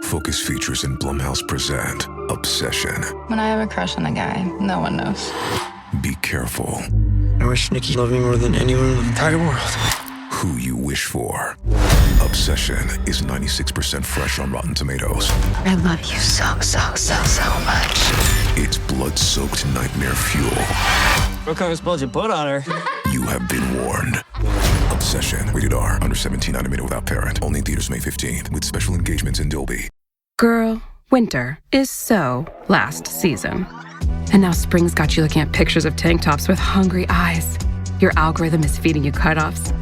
Focus Features and Blumhouse present Obsession. When I have a crush on a guy, no one knows. Be careful I wish Nikki loved me more than anyone in the entire world. who you wish for. Obsession is 96% fresh on Rotten Tomatoes. I love you so much. It's blood-soaked nightmare fuel. What kind of spells you put on her? You have been warned. Obsession. Rated R. Under 17. Animated without parent. Only in theaters May 15th. With special engagements in Dolby. Girl, winter is so last season. And now spring's got you looking at pictures of tank tops with hungry eyes. Your algorithm is feeding you cutoffs.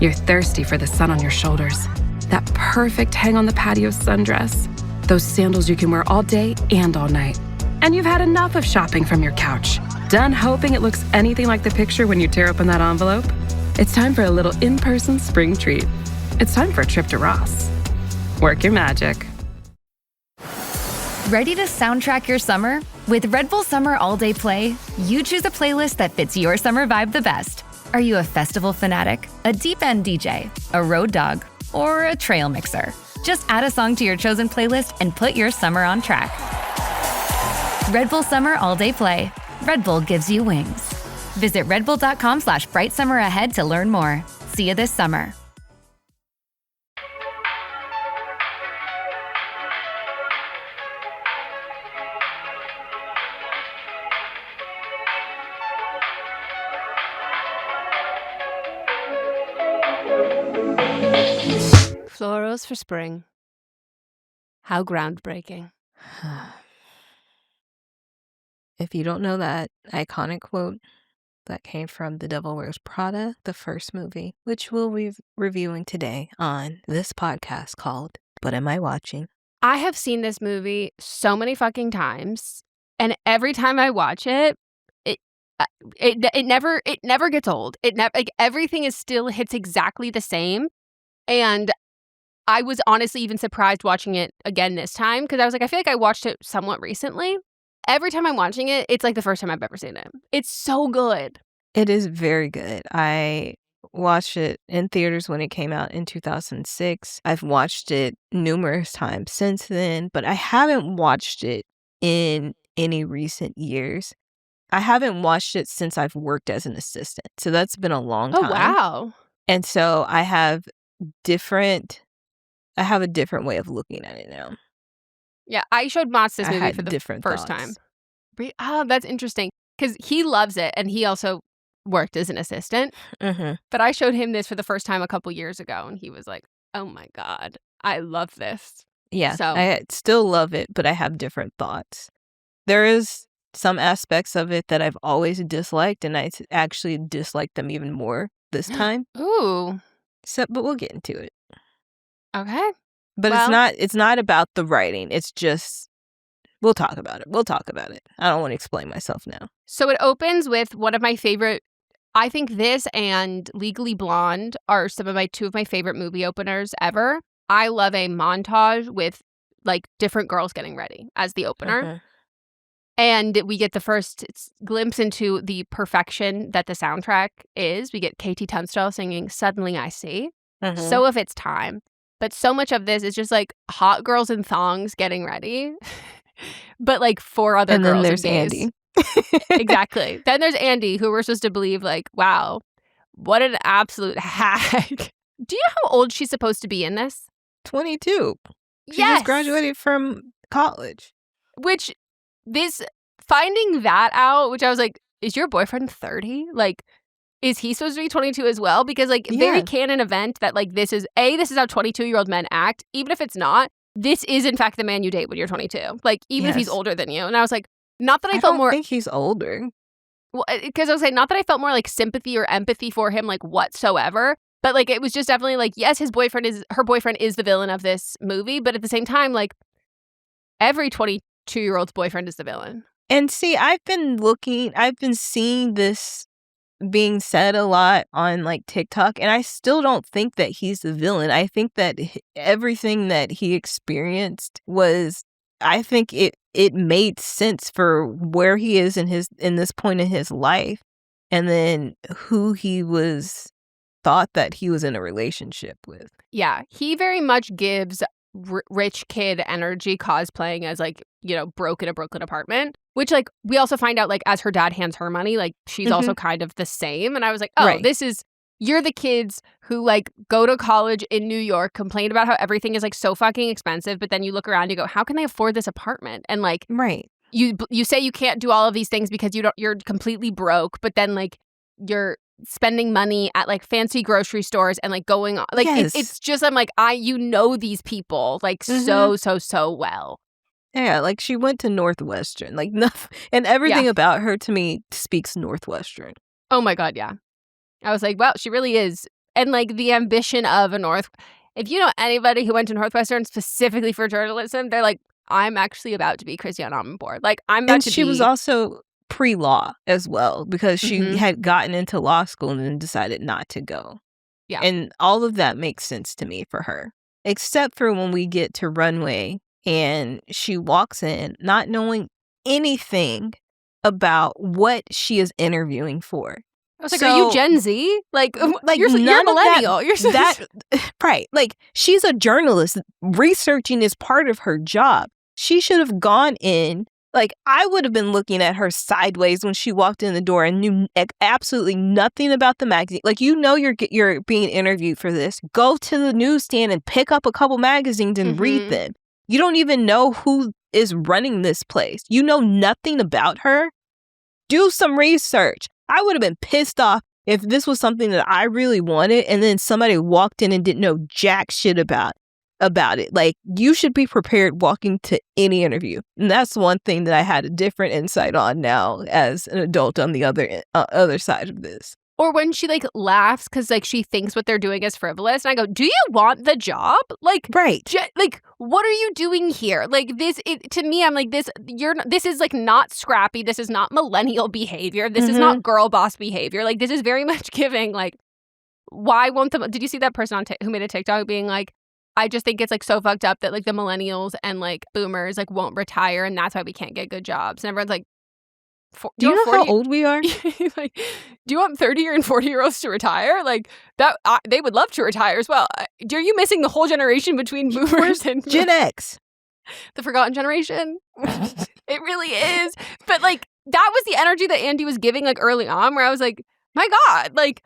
You're thirsty for the sun on your shoulders. That perfect hang on the patio sundress. Those sandals you can wear all day and all night. And you've had enough of shopping from your couch. Done hoping it looks anything like the picture when you tear open that envelope? It's time for a little in-person spring treat. It's time for a trip to Ross. Work your magic. Ready to soundtrack your summer? With Red Bull Summer All Day Play, you choose a playlist that fits your summer vibe the best. Are you a festival fanatic, a deep end DJ, a road dog, or a trail mixer? Just add a song to your chosen playlist and put your summer on track. Red Bull Summer All Day Play. Red Bull gives you wings. Visit redbull.com/brightsummer ahead to learn more. See you this summer. Florals for spring. How groundbreaking. If you don't know that iconic quote, that came from The Devil Wears Prada, the first movie, which we'll be reviewing today on this podcast called What Am I Watching? I have seen this movie so many fucking times, and every time I watch it, it never gets old. Everything is still hits exactly the same, and I was honestly even surprised watching it again this time because I was like, I feel like I watched it somewhat recently. Every time I'm watching it, it's like the first time I've ever seen it. It's so good. It is very good. I watched it in theaters when it came out in 2006. I've watched it numerous times since then, but I haven't watched it in any recent years. I haven't watched it since I've worked as an assistant. So that's been a long time. Oh, wow. And so I have a different way of looking at it now. Yeah, I showed Mott's this I movie had for the different first thoughts. time. Oh, that's interesting because he loves it and he also worked as an assistant. Mm-hmm. But I showed him this for the first time a couple years ago and he was like, oh my God, I love this. Yeah, So- I still love it, but I have different thoughts. There is some aspects of it that I've always disliked, and I actually disliked them even more this time. Ooh, So, but we'll get into it. okay. But Well- it's not about the writing. It's just we'll talk about it. I don't want to explain myself now. So it opens with one of my favorite, I think this and Legally Blonde are two of my favorite movie openers ever. I love a montage with like different girls getting ready as the opener. Mhm. And we get the first glimpse into the perfection that the soundtrack is. We get KT Tunstall singing Suddenly I See. Mhm. So of its time. But so much of this is just like hot girls in thongs getting ready. But like four other And girls. then there's and gays. Andy. Exactly. Then there's Andy, who we're supposed to believe like, wow, what an absolute hack. Do you know how old she's supposed to be in this? 22. She Yes. just graduated from college. Which finding that out, which I was like, is your boyfriend 30? Like, is he supposed to be 22 as well? Because like very Yeah. canon event that like this is how 22-year-old men act. Even if it's not, this is in fact the man you date when you're 22. Like even if he's Yes. older than you. And I was like, not that I, I felt don't more think he's older. well, because I was saying not that I felt more like sympathy or empathy for him like whatsoever. But like it was just definitely like, yes, her boyfriend is the villain of this movie, but at the same time, like every 22-year-old's boyfriend is the villain. And see, I've been seeing this being said a lot on like TikTok, and I still don't think that he's the villain. I think that everything that he experienced I think it made sense for where he is in this point in his life, and then who he thought that he was in a relationship with. Yeah, he very much gives rich kid energy cosplaying as like, you know, broke in a Brooklyn apartment, which like we also find out like as her dad hands her money, like she's also kind of the same. And I was like, oh, Right. you're the kids who like go to college in New York, complain about how everything is like so fucking expensive, but then you look around, you go, how can they afford this apartment? And like, Right. you say you can't do all of these things because you're completely broke, but then like you're spending money at like fancy grocery stores and like going on like Yes. it's just I'm like you know these people like so well. Yeah, like she went to Northwestern, like nothing, and everything about her to me speaks Northwestern. Oh my God, yeah. I was like, wow, she really is. And like the ambition of if you know anybody who went to Northwestern specifically for journalism, they're like, I'm actually about to be Christiane Amanpour. Like I'm about And to she be. was also pre-law as well because she had gotten into law school and then decided not to go. Yeah. And all of that makes sense to me for her, except for when we get to runway and she walks in not knowing anything about what she is interviewing for. I was like, are you Gen Z? Like you're a millennial. Right. Like she's a journalist. Researching is part of her job. She should have gone in. Like I would have been looking at her sideways when she walked in the door and knew absolutely nothing about the magazine. Like, you know, you're being interviewed for this. Go to the newsstand and pick up a couple magazines and read them. You don't even know who is running this place. You know nothing about her. Do some research. I would have been pissed off if this was something that I really wanted and then somebody walked in and didn't know jack shit about it. Like, you should be prepared walking to any interview. And that's one thing that I had a different insight on now as an adult on the other side of this. Or when she like laughs because like she thinks what they're doing is frivolous, and I go, "Do you want the job? Like, right? Like, what are you doing here? Like to me, I'm like this. This is like not scrappy. This is not millennial behavior. This is not girl boss behavior. Like, this is very much giving. Like, why won't the? Did you see that person who made a TikTok being like, I just think it's like so fucked up that like the millennials and like boomers like won't retire, and that's why we can't get good jobs. And everyone's like, do you know 40? How old we are? Like, do you want 30 and 40-year-olds to retire? Like that, they would love to retire as well. Are you missing the whole generation between boomers and Gen X? The forgotten generation. It really is. But like that was the energy that Andy was giving like early on, where I was like, my God, like.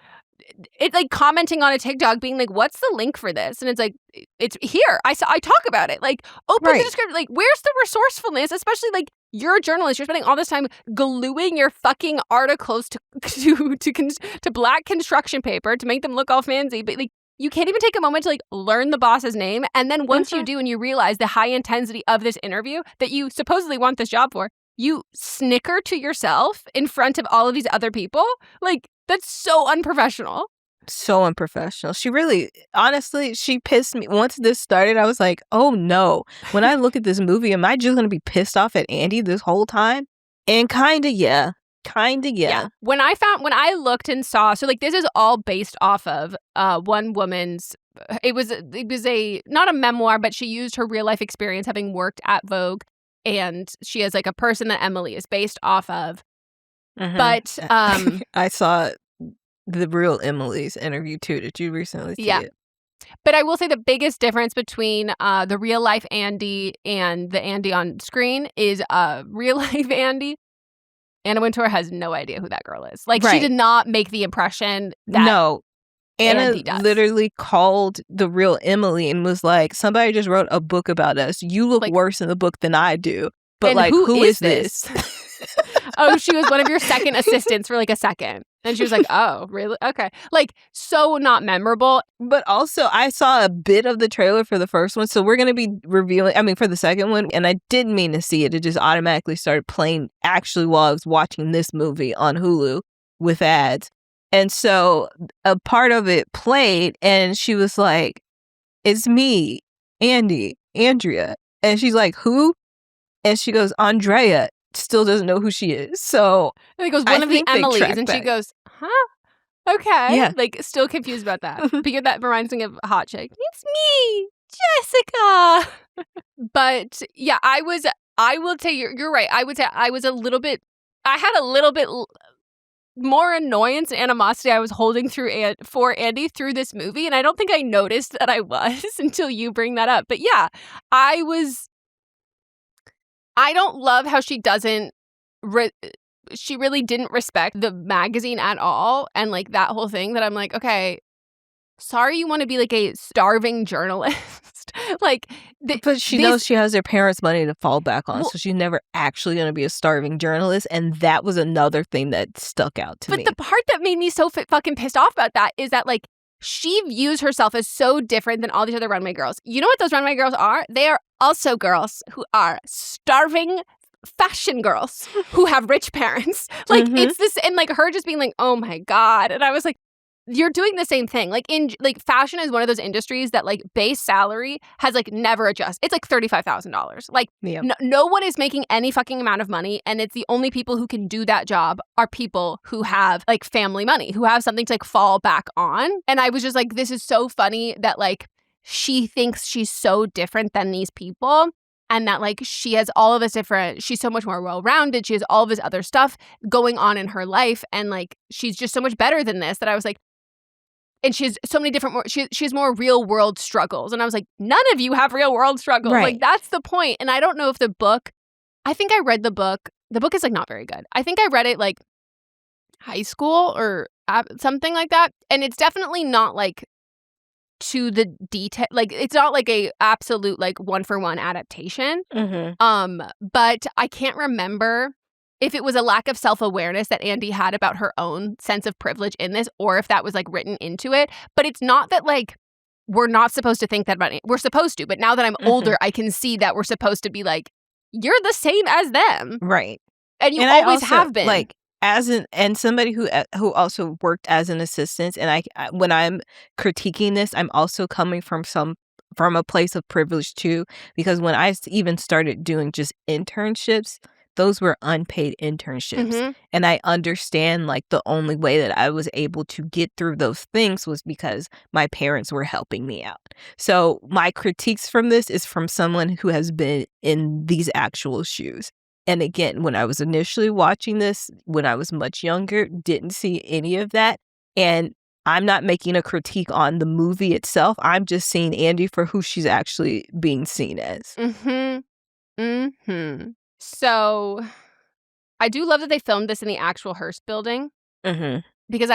It's like commenting on a TikTok being like, what's the link for this? And it's like, it's here. I talk about it. Like, open the description. Like, where's the resourcefulness? Especially like you're a journalist. You're spending all this time gluing your fucking articles to black construction paper to make them look all fancy. But like, you can't even take a moment to like learn the boss's name. And then once you do and you realize the high intensity of this interview that you supposedly want this job for, you snicker to yourself in front of all of these other people. Like, that's so unprofessional. So unprofessional. She really, honestly, she pissed me. Once this started, I was like, oh no. When I look at this movie, am I just going to be pissed off at Andy this whole time? And kinda, yeah. When I looked and saw, so like this is all based off of one woman's, it was a, not a memoir, but she used her real life experience having worked at Vogue. And she is like a person that Emily is based off of. But I saw the real Emily's interview too. Did you recently see it? But I will say the biggest difference between the real life Andy and the Andy on screen is real life Andy. Anna Wintour has no idea who that girl is. Like, she did not make the impression that Anna literally called the real Emily and was like, somebody just wrote a book about us. You look worse in the book than I do. But like, who is this? Oh, she was one of your second assistants for like a second. And she was like, oh, really? Okay. Like, so not memorable. But also, I saw a bit of the trailer for the first one. So we're going to be reviewing, for the second one. And I didn't mean to see it. It just automatically started playing actually while I was watching this movie on Hulu with ads. And so a part of it played and she was like, it's me, Andrea. And she's like, who? And she goes, Andrea. Still doesn't know who she is. So and it goes, one of the Emilys. And she goes, huh? Okay. Yeah. Like, still confused about that. But that reminds me of Hot Chick. It's me, Jessica. But yeah, I will say you're right. I would say I had a little bit more annoyance and animosity I was holding for Andy through this movie. And I don't think I noticed that I was until you bring that up. But yeah, I don't love how she doesn't, she really didn't respect the magazine at all. And like that whole thing that I'm like, okay, sorry you want to be like a starving journalist. Like, but she knows she has her parents' money to fall back on, so she's never actually going to be a starving journalist. And that was another thing that stuck out to me. But the part that made me so fucking pissed off about that is that, like, she views herself as so different than all these other runway girls. You know what those runway girls are? They are also girls who are starving fashion girls who have rich parents. Like, it's this, and like her just being like, oh my God. And I was like, you're doing the same thing. Like fashion is one of those industries that like base salary has like never adjusted. It's like $35,000. Like no one is making any fucking amount of money, and it's the only people who can do that job are people who have like family money, who have something to like fall back on. And I was just like, this is so funny that like she thinks she's so different than these people. And that, like, she has all of this different, she's so much more well-rounded. She has all of this other stuff going on in her life. And, like, she's just so much better than this that I was like, and she has so many different, she has more real-world struggles. And I was like, none of you have real-world struggles. Right. Like, that's the point. And I don't know if the book, I think I read the book. The book is, like, not very good. I think I read it, like, high school or something like that. And it's definitely not, like, to the detail, like it's not like a absolute like one-for-one adaptation. But I can't remember if it was a lack of self-awareness that Andy had about her own sense of privilege in this, or if that was like written into it. But it's not that like we're not supposed to think that about it. We're supposed to, but now that I'm older, I can see that we're supposed to be like, you're the same as them, right? And you always have been. Like, and somebody who also worked as an assistant, and I when I'm critiquing this, I'm also coming from a place of privilege too, because when I even started doing just internships, those were unpaid internships, and I understand like the only way that I was able to get through those things was because my parents were helping me out. So my critiques from this is from someone who has been in these actual shoes. And again, when I was initially watching this, when I was much younger, didn't see any of that. And I'm not making a critique on the movie itself. I'm just seeing Andy for who she's actually being seen as. So I do love that they filmed this in the actual Hearst building. Because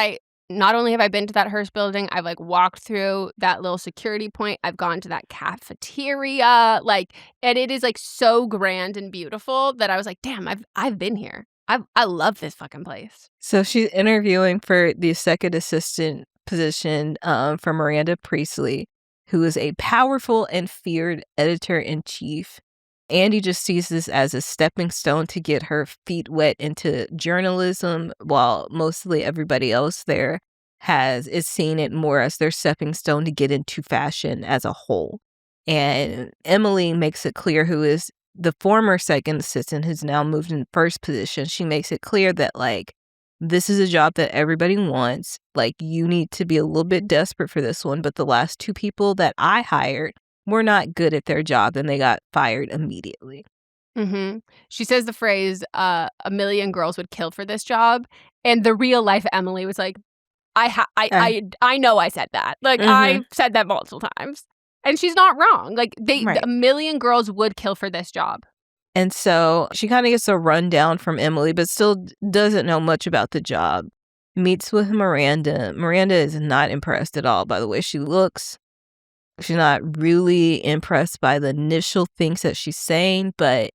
not only have I been to that Hearst building, I've like walked through that little security point. I've gone to that cafeteria, like, and it is like so grand and beautiful that I was like, damn, I've been here. I love this fucking place. So she's interviewing for the second assistant position for Miranda Priestley, who is a powerful and feared editor-in-chief. Andy just sees this as a stepping stone to get her feet wet into journalism, while mostly everybody else there is seeing it more as their stepping stone to get into fashion as a whole. And Emily makes it clear, who is the former second assistant who's now moved in first position, she makes it clear that like this is a job that everybody wants. Like, you need to be a little bit desperate for this one, but the last two people that I hired were not good at their job, and they got fired immediately. She says the phrase, a million girls would kill for this job. And the real life Emily was like, I know I said that. Like, I've said that multiple times. And she's not wrong. Like, a million girls would kill for this job. And so she kind of gets a rundown from Emily, but still doesn't know much about the job. Meets with Miranda. Miranda is not impressed at all by the way she looks. She's not really impressed by the initial things that she's saying, but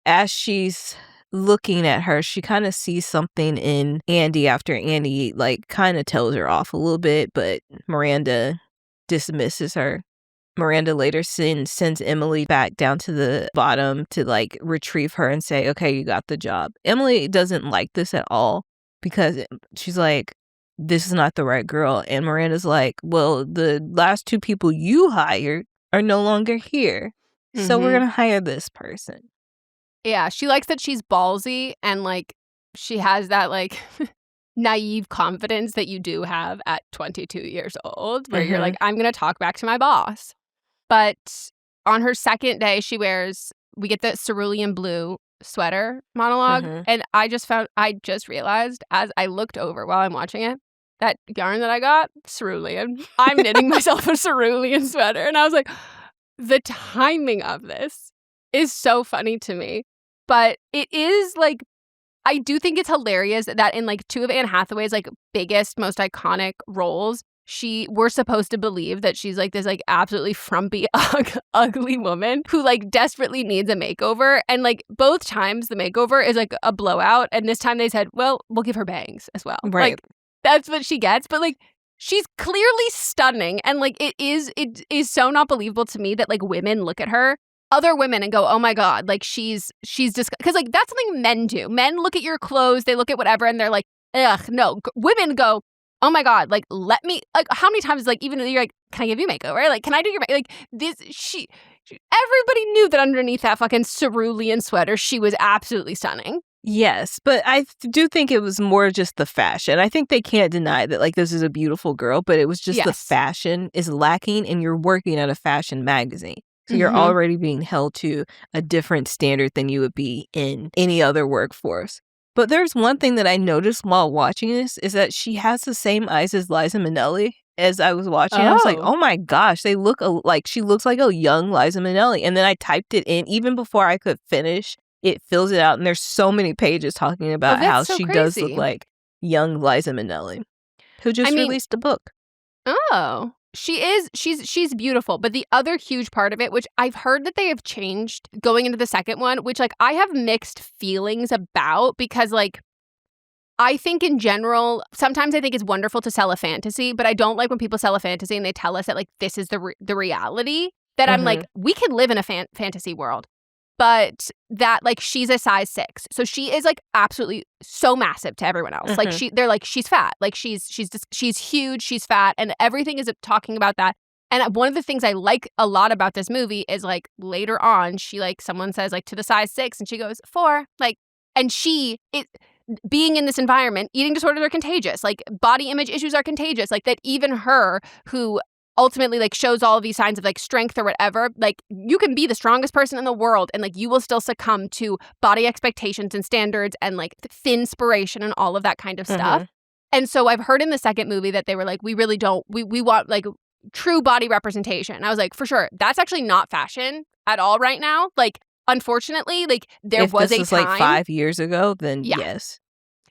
as she's looking at her, she kind of sees something in Andy after Andy, like, kind of tells her off a little bit, but Miranda dismisses her. Miranda later sends Emily back down to the bottom to, like, retrieve her and say, okay, you got the job. Emily doesn't like this at all because she's like, this is not the right girl. And Miranda's like, well, the last two people you hired are no longer here. So we're going to hire this person. Yeah, she likes that she's ballsy and, like, she has that, like, naive confidence that you do have at 22 years old, where you're like, I'm going to talk back to my boss. But on her second day, she wears we get the cerulean blue sweater monologue. And I just realized as I looked over while I'm watching it, that yarn that I got, cerulean. I'm knitting myself a cerulean sweater. And I was like, the timing of this is so funny to me. But it is like, I do think it's hilarious that in like two of Anne Hathaway's like biggest, most iconic roles, we're supposed to believe that she's like this like absolutely frumpy, ugly woman who like desperately needs a makeover. And like both times the makeover is like a blowout. And this time they said, well, we'll give her bangs as well. Right. Like, that's what she gets. But like, she's clearly stunning. And like, it is so not believable to me that like women look at her, other women, and go, oh my God, like she's just, because like that's something men do. Men look at your clothes, they look at whatever, and they're like, ugh, no. Women go, oh my God, like let me, like how many times like even you're like, can I give you a makeover? Like, can I do your like this? Everybody knew that underneath that fucking cerulean sweater, she was absolutely stunning. Yes, but I do think it was more just the fashion. I think they can't deny that, like, this is a beautiful girl, but it was just the fashion is lacking, and you're working at a fashion magazine. So you're already being held to a different standard than you would be in any other workforce. But there's one thing that I noticed while watching this is that she has the same eyes as Liza Minnelli. As I was watching, I was like, oh my gosh, they look like she looks like a young Liza Minnelli. And then I typed it in even before I could finish. It fills it out, and there's so many pages talking about how she does look like young Liza Minnelli, who just released a book. Oh, she's beautiful. But the other huge part of it, which I've heard that they have changed going into the second one, which like I have mixed feelings about, because like I think in general, sometimes I think it's wonderful to sell a fantasy, but I don't like when people sell a fantasy and they tell us that like this is the reality, that I'm like, we can live in a fantasy world. But that, like, she's a size 6. So she is, like, absolutely so massive to everyone else. Like, they're like, she's fat. Like, she's huge, she's fat. And everything is talking about that. And one of the things I like a lot about this movie is, like, later on, she, like, someone says, like, to the size 6. And she goes, 4. Like, and being in this environment, eating disorders are contagious. Like, body image issues are contagious. Like, that even her, who ultimately like shows all of these signs of like strength or whatever, like you can be the strongest person in the world and like you will still succumb to body expectations and standards and like thinspiration and all of that kind of stuff. And so I've heard in the second movie that they were like, we really don't, we want like true body representation. And I was like, for sure, that's actually not fashion at all right now. Like, unfortunately, like there was a time. If this was like 5 years ago, then yes.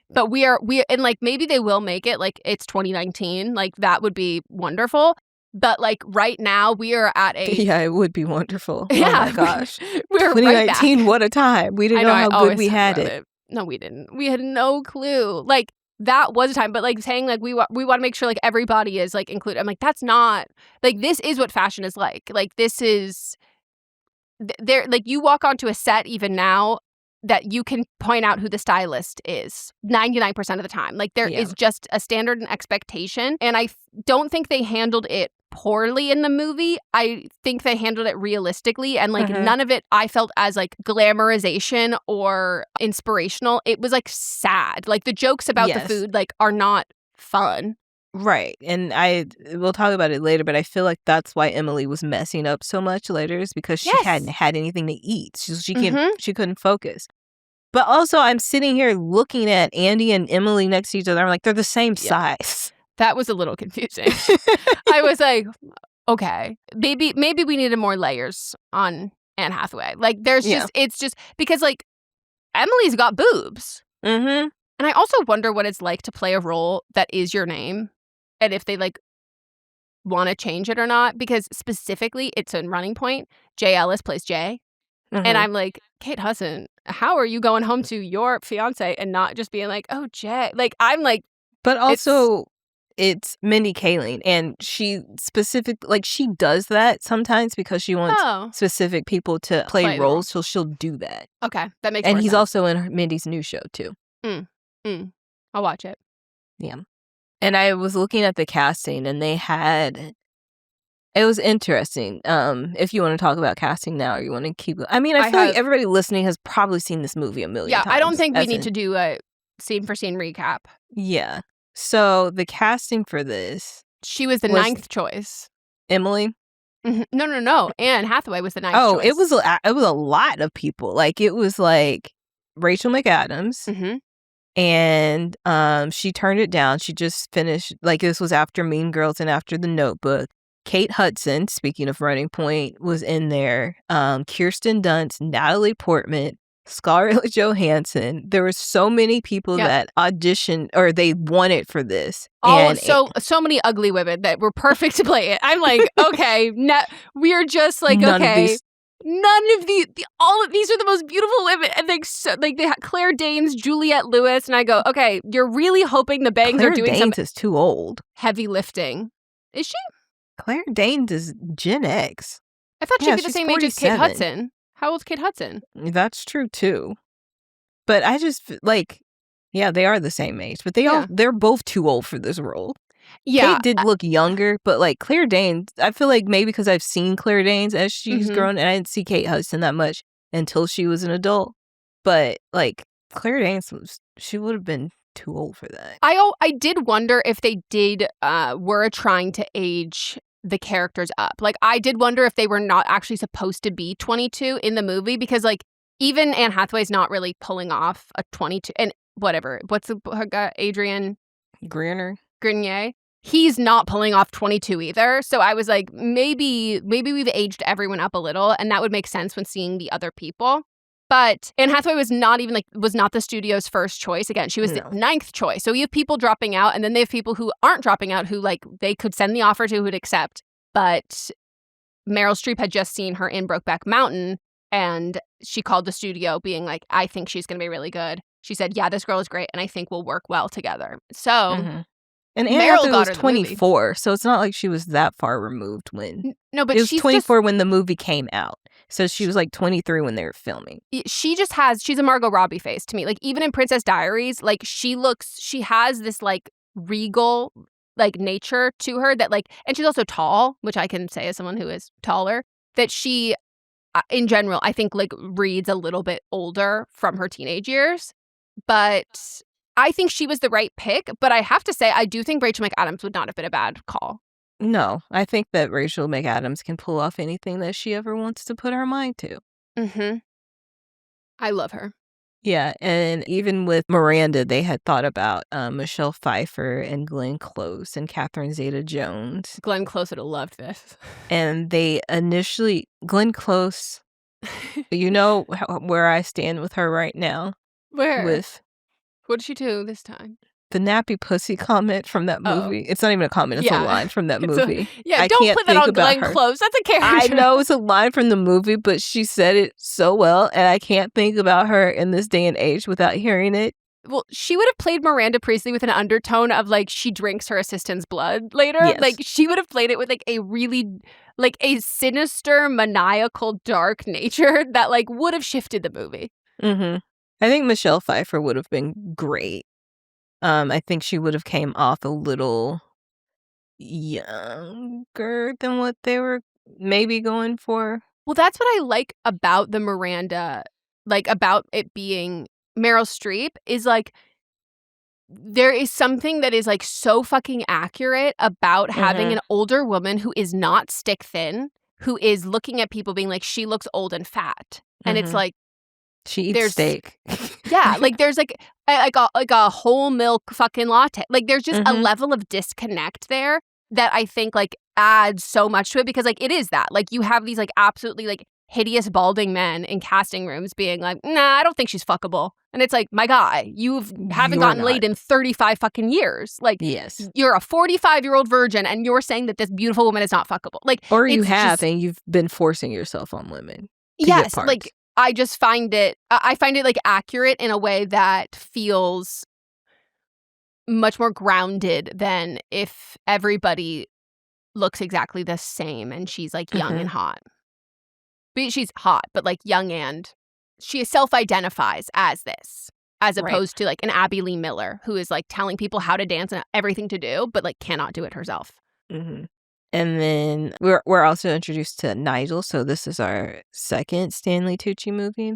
But we and like maybe they will make it like it's 2019. Like that would be wonderful. But like right now we are at a it would be wonderful. Yeah. Oh my gosh. We're 2019, right what a time. We didn't know how good we had it. No, we didn't. We had no clue. Like that was a time, but like saying like we want to make sure like everybody is like included. I'm like, that's not like, this is what fashion is like. Like this is there, like you walk onto a set even now that you can point out who the stylist is 99% of the time. Like there is just a standard and expectation. And I don't think they handled it poorly in the movie. I think they handled it realistically, and like none of it I felt as like glamorization or inspirational. It was like sad. Like the jokes about the food like are not fun. Right. And we'll talk about it later, but I feel like that's why Emily was messing up so much later, is because she hadn't had anything to eat. She couldn't focus. But also I'm sitting here looking at Andy and Emily next to each other. I'm like, they're the same size. That was a little confusing. I was like, okay, maybe we needed more layers on Anne Hathaway. Like there's it's just because like Emily's got boobs. And I also wonder what it's like to play a role that is your name, and if they like want to change it or not, because specifically it's a Running Point. Jay Ellis plays Jay. And I'm like, Kate Hudson, how are you going home to your fiance and not just being like, oh, Jay? Like, I'm like. But also, it's Mindy Kaling, and she she does that sometimes because she wants specific people to play roles, so she'll do that. Okay, that makes sense. And he's also in Mindy's new show, too. I'll watch it. Yeah. And I was looking at the casting, and it was interesting. If you want to talk about casting now, or you want to keep. I mean, I feel like everybody listening has probably seen this movie a million times. Yeah, I don't think we need to do a scene for scene recap. Yeah. So the casting for this, she was the 9th choice. Emily. No. Anne Hathaway was the ninth choice. It was a lot of people. Like, it was like Rachel McAdams. Mm-hmm. And she turned it down. She just finished, like, this was after Mean Girls and after The Notebook. Kate Hudson, speaking of Running Point, was in there. Kirsten Dunst, Natalie Portman, Scarlett Johansson. There were so many people that auditioned or they wanted for this. So many ugly women that were perfect to play it. I'm like, okay, we're just like, okay. None of these are the most beautiful women, and they had Claire Danes, Juliette Lewis, and I go, okay, you're really hoping the Bangs are doing some is too old. Heavy lifting. Is she? Claire Danes is Gen X. I thought she'd be the same age as Kate Hudson. How old's Kate Hudson? That's true too, but I just like, yeah, they are the same age, but they're both too old for this role. Yeah, Kate did look younger, but like Claire Danes, I feel like maybe because I've seen Claire Danes as she's grown, and I didn't see Kate Hudson that much until she was an adult. But like Claire Danes she would have been too old for that. I did wonder if they were trying to age the characters up. Like, I did wonder if they were not actually supposed to be 22 in the movie, because like even Anne Hathaway's not really pulling off a 22 and whatever. What's her guy, Adrian Grenier? He's not pulling off 22 either. So I was like, maybe we've aged everyone up a little, and that would make sense when seeing the other people. But Anne Hathaway was not the studio's first choice. Again, she was the ninth choice. So you have people dropping out, and then they have people who aren't dropping out who like they could send the offer to, who would accept. But Meryl Streep had just seen her in Brokeback Mountain, and she called the studio being like, I think she's going to be really good. She said, yeah, this girl is great, and I think we'll work well together. So... And Anne Hathaway was 24, so it's not like she was that far removed when... No, but it was 24 when the movie came out. So she was like 23 when they were filming. She's a Margot Robbie face to me. Like, even in Princess Diaries, like, she has this like regal like nature to her that like, and she's also tall, which I can say as someone who is taller, that she, in general, I think like reads a little bit older from her teenage years. But... I think she was the right pick, but I have to say, I do think Rachel McAdams would not have been a bad call. No, I think that Rachel McAdams can pull off anything that she ever wants to put her mind to. Mm-hmm. I love her. Yeah, and even with Miranda, they had thought about Michelle Pfeiffer and Glenn Close and Catherine Zeta-Jones. Glenn Close would have loved this. And they initially, Glenn Close, you know where I stand with her right now? Where? What did she do this time? The nappy pussy comment from that movie. It's not even a comment. It's a line from that movie. Don't put that on Glenn Close. That's a character. I know it's a line from the movie, but she said it so well, and I can't think about her in this day and age without hearing it. Well, she would have played Miranda Priestley with an undertone of like she drinks her assistant's blood later. Yes. Like she would have played it with like a really like a sinister, maniacal, dark nature that like would have shifted the movie. Mm-hmm. I think Michelle Pfeiffer would have been great. I think she would have came off a little younger than what they were maybe going for. Well, that's what I like about the Miranda, like about it being Meryl Streep, is like there is something that is like so fucking accurate about having an older woman who is not stick thin, who is looking at people being like, she looks old and fat. And it's like, she eats steak. Yeah, like there's like a whole milk fucking latte. Like there's just a level of disconnect there that I think like adds so much to it, because like it is that. Like you have these like absolutely like hideous balding men in casting rooms being like, nah, I don't think she's fuckable. And it's like, my guy, haven't gotten laid in 35 fucking years. Like, yes, you're a 45-year-old virgin and you're saying that this beautiful woman is not fuckable. Like, or you have, and you've been forcing yourself on women. Yes, like I just find it like accurate in a way that feels much more grounded than if everybody looks exactly the same and she's like young and hot. But she's hot, but like young, and she self-identifies as this, as opposed to like an Abby Lee Miller who is like telling people how to dance and everything to do, but like cannot do it herself. Mm-hmm. And then we're also introduced to Nigel. So this is our second Stanley Tucci movie.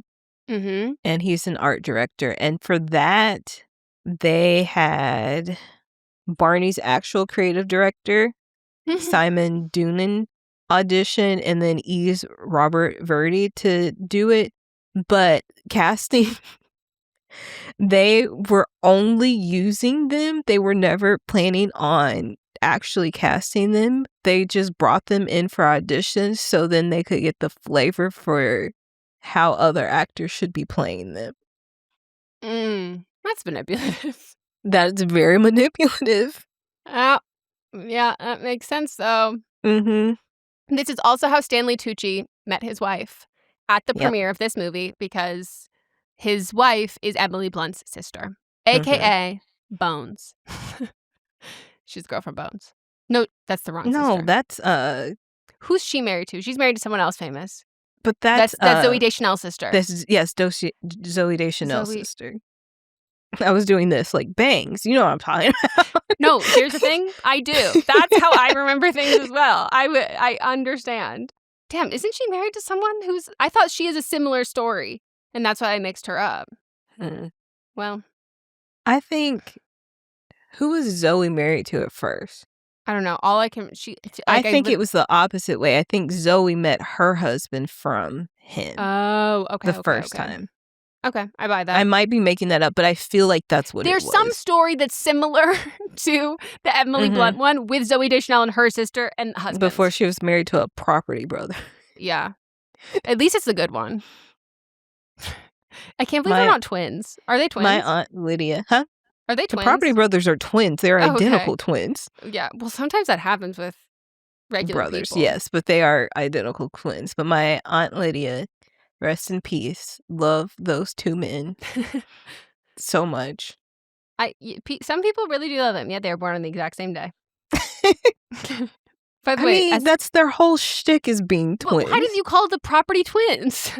Mm-hmm. And he's an art director. And for that, they had Barney's actual creative director, Simon Doonan, audition and then ease Robert Verdi to do it, but casting, they were only using them. They were never planning on actually casting them. They just brought them in for auditions so then they could get the flavor for how other actors should be playing them. That's manipulative. That's very manipulative. Yeah, that makes sense, though. Mm-hmm. This is also how Stanley Tucci met his wife at the Yep. premiere of this movie, because his wife is Emily Blunt's sister, a.k.a. Bones. She's the girl from Bones. No, that's the wrong No, sister. that's Who's she married to? She's married to someone else famous. but that's Zoe Deschanel's sister. Zoe Deschanel's Zoe- sister. I was doing this like bangs. You know what I'm talking about. No, here's the thing. I do. That's how I remember things as well. I understand. Damn, isn't she married to someone who's... I thought she has a similar story, and that's why I mixed her up. Well, I think who was Zoe married to at first? I don't know. All I can... I think it was the opposite way. I think Zoe met her husband from him Oh, okay. the first time. Okay, I buy that. I might be making that up, but I feel like that's what There's it was. some story that's similar to the Emily Blunt one with Zoe Deschanel and her sister and husband. Before she was married to a property brother. Yeah. At least it's a good one. I can't believe they're not twins. Are they twins? My Aunt Lydia. Huh? Are they The twins? property brothers are twins. They're Oh, okay. identical twins. Yeah. Well, sometimes that happens with regular Brothers, people. yes, but they are identical twins. But my Aunt Lydia, rest in peace, love those two men so much. Some people really do love them. Yeah, they were born on the exact same day. By the way, that's their whole shtick is being twins. Why did you call the property twins?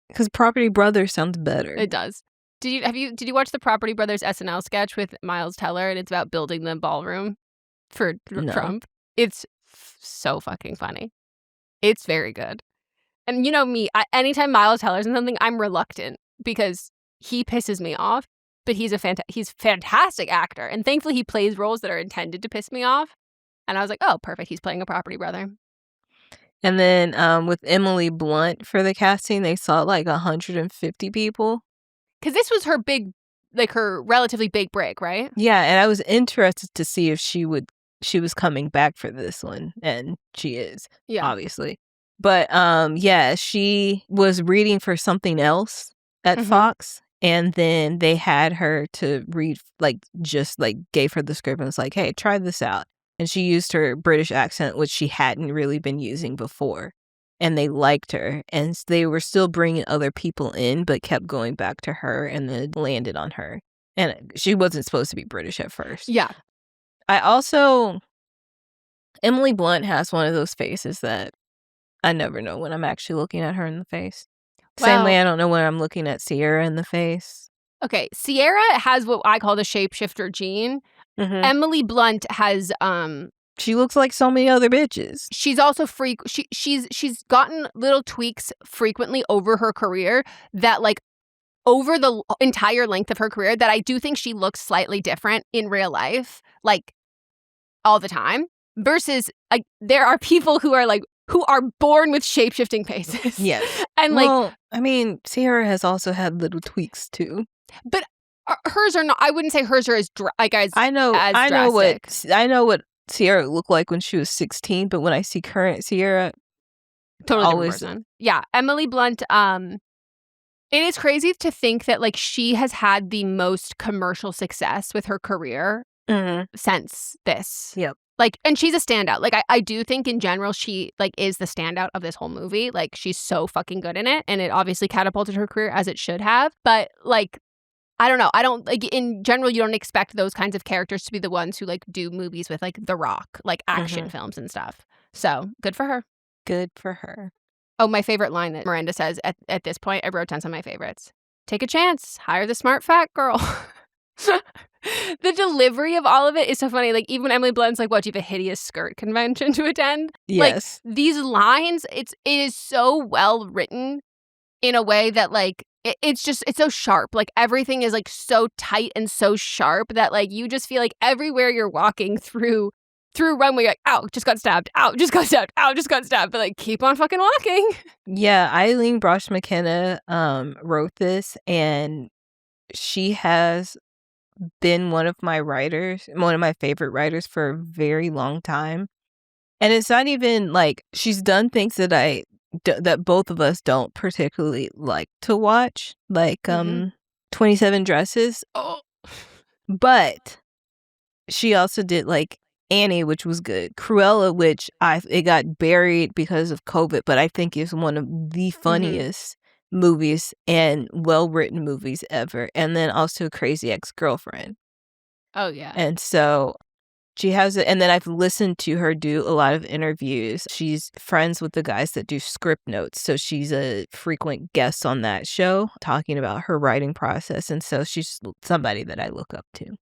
Because property brothers sounds better. It does. Did you watch the Property Brothers SNL sketch with Miles Teller, and it's about building the ballroom for Trump? It's so fucking funny. It's very good. And you know me, anytime Miles Teller's in something, I'm reluctant because he pisses me off. But he's a fantastic actor, and thankfully he plays roles that are intended to piss me off. And I was like, oh, perfect. He's playing a property brother. And then with Emily Blunt for the casting, they saw like 150 people. Because this was her relatively big break, right? Yeah, and I was interested to see if she was coming back for this one, and she is, obviously. But yeah, she was reading for something else at Fox, and then they had her to read, gave her the script and was like, hey, try this out. And she used her British accent, which she hadn't really been using before. And they liked her. And they were still bringing other people in, but kept going back to her and then landed on her. And she wasn't supposed to be British at first. Yeah. Emily Blunt has one of those faces that I never know when I'm actually looking at her in the face. Same way I don't know when I'm looking at Sierra in the face. Okay, Sierra has what I call the shapeshifter gene. Emily Blunt has she looks like so many other bitches. She's also she's gotten little tweaks frequently over her career that over the entire length of her career that I do think she looks slightly different in real life, all the time. Versus there are people who are born with shape-shifting faces. Yes. And Sierra has also had little tweaks too. But hers are not. I wouldn't say hers are as drastic. I know what Sierra looked like when she was 16, but when I see current Sierra, totally different person. Yeah, Emily Blunt. It is crazy to think that she has had the most commercial success with her career since this. Yep. And she's a standout. I do think in general she is the standout of this whole movie. She's so fucking good in it, and it obviously catapulted her career as it should have. But I don't know. I don't in general you don't expect those kinds of characters to be the ones who do movies with The Rock, action films and stuff. So good for her. Good for her. Oh, my favorite line that Miranda says at this point, I wrote down some of my favorites. Take a chance. Hire the smart fat girl. The delivery of all of it is so funny. Even Emily Blunt's what, do you have a hideous skirt convention to attend? Yes. These lines, it is so well written in a way that it's so sharp. Everything is so tight and so sharp that you just feel everywhere you're walking through through runway, like, ow, just got stabbed, ow, just got stabbed, ow, just got stabbed, but like keep on fucking walking. Yeah, Eileen Brosh McKenna wrote this, and she has been one of my favorite writers for a very long time. And it's not even like she's done things that that both of us don't particularly like to watch, like 27 Dresses. Oh. But she also did like Annie, which was good. Cruella, which it got buried because of COVID, but I think is one of the funniest movies and well-written movies ever. And then also Crazy Ex-Girlfriend. Oh, yeah. And so she has it. And then I've listened to her do a lot of interviews. She's friends with the guys that do Script Notes. So she's a frequent guest on that show talking about her writing process. And so she's somebody that I look up to.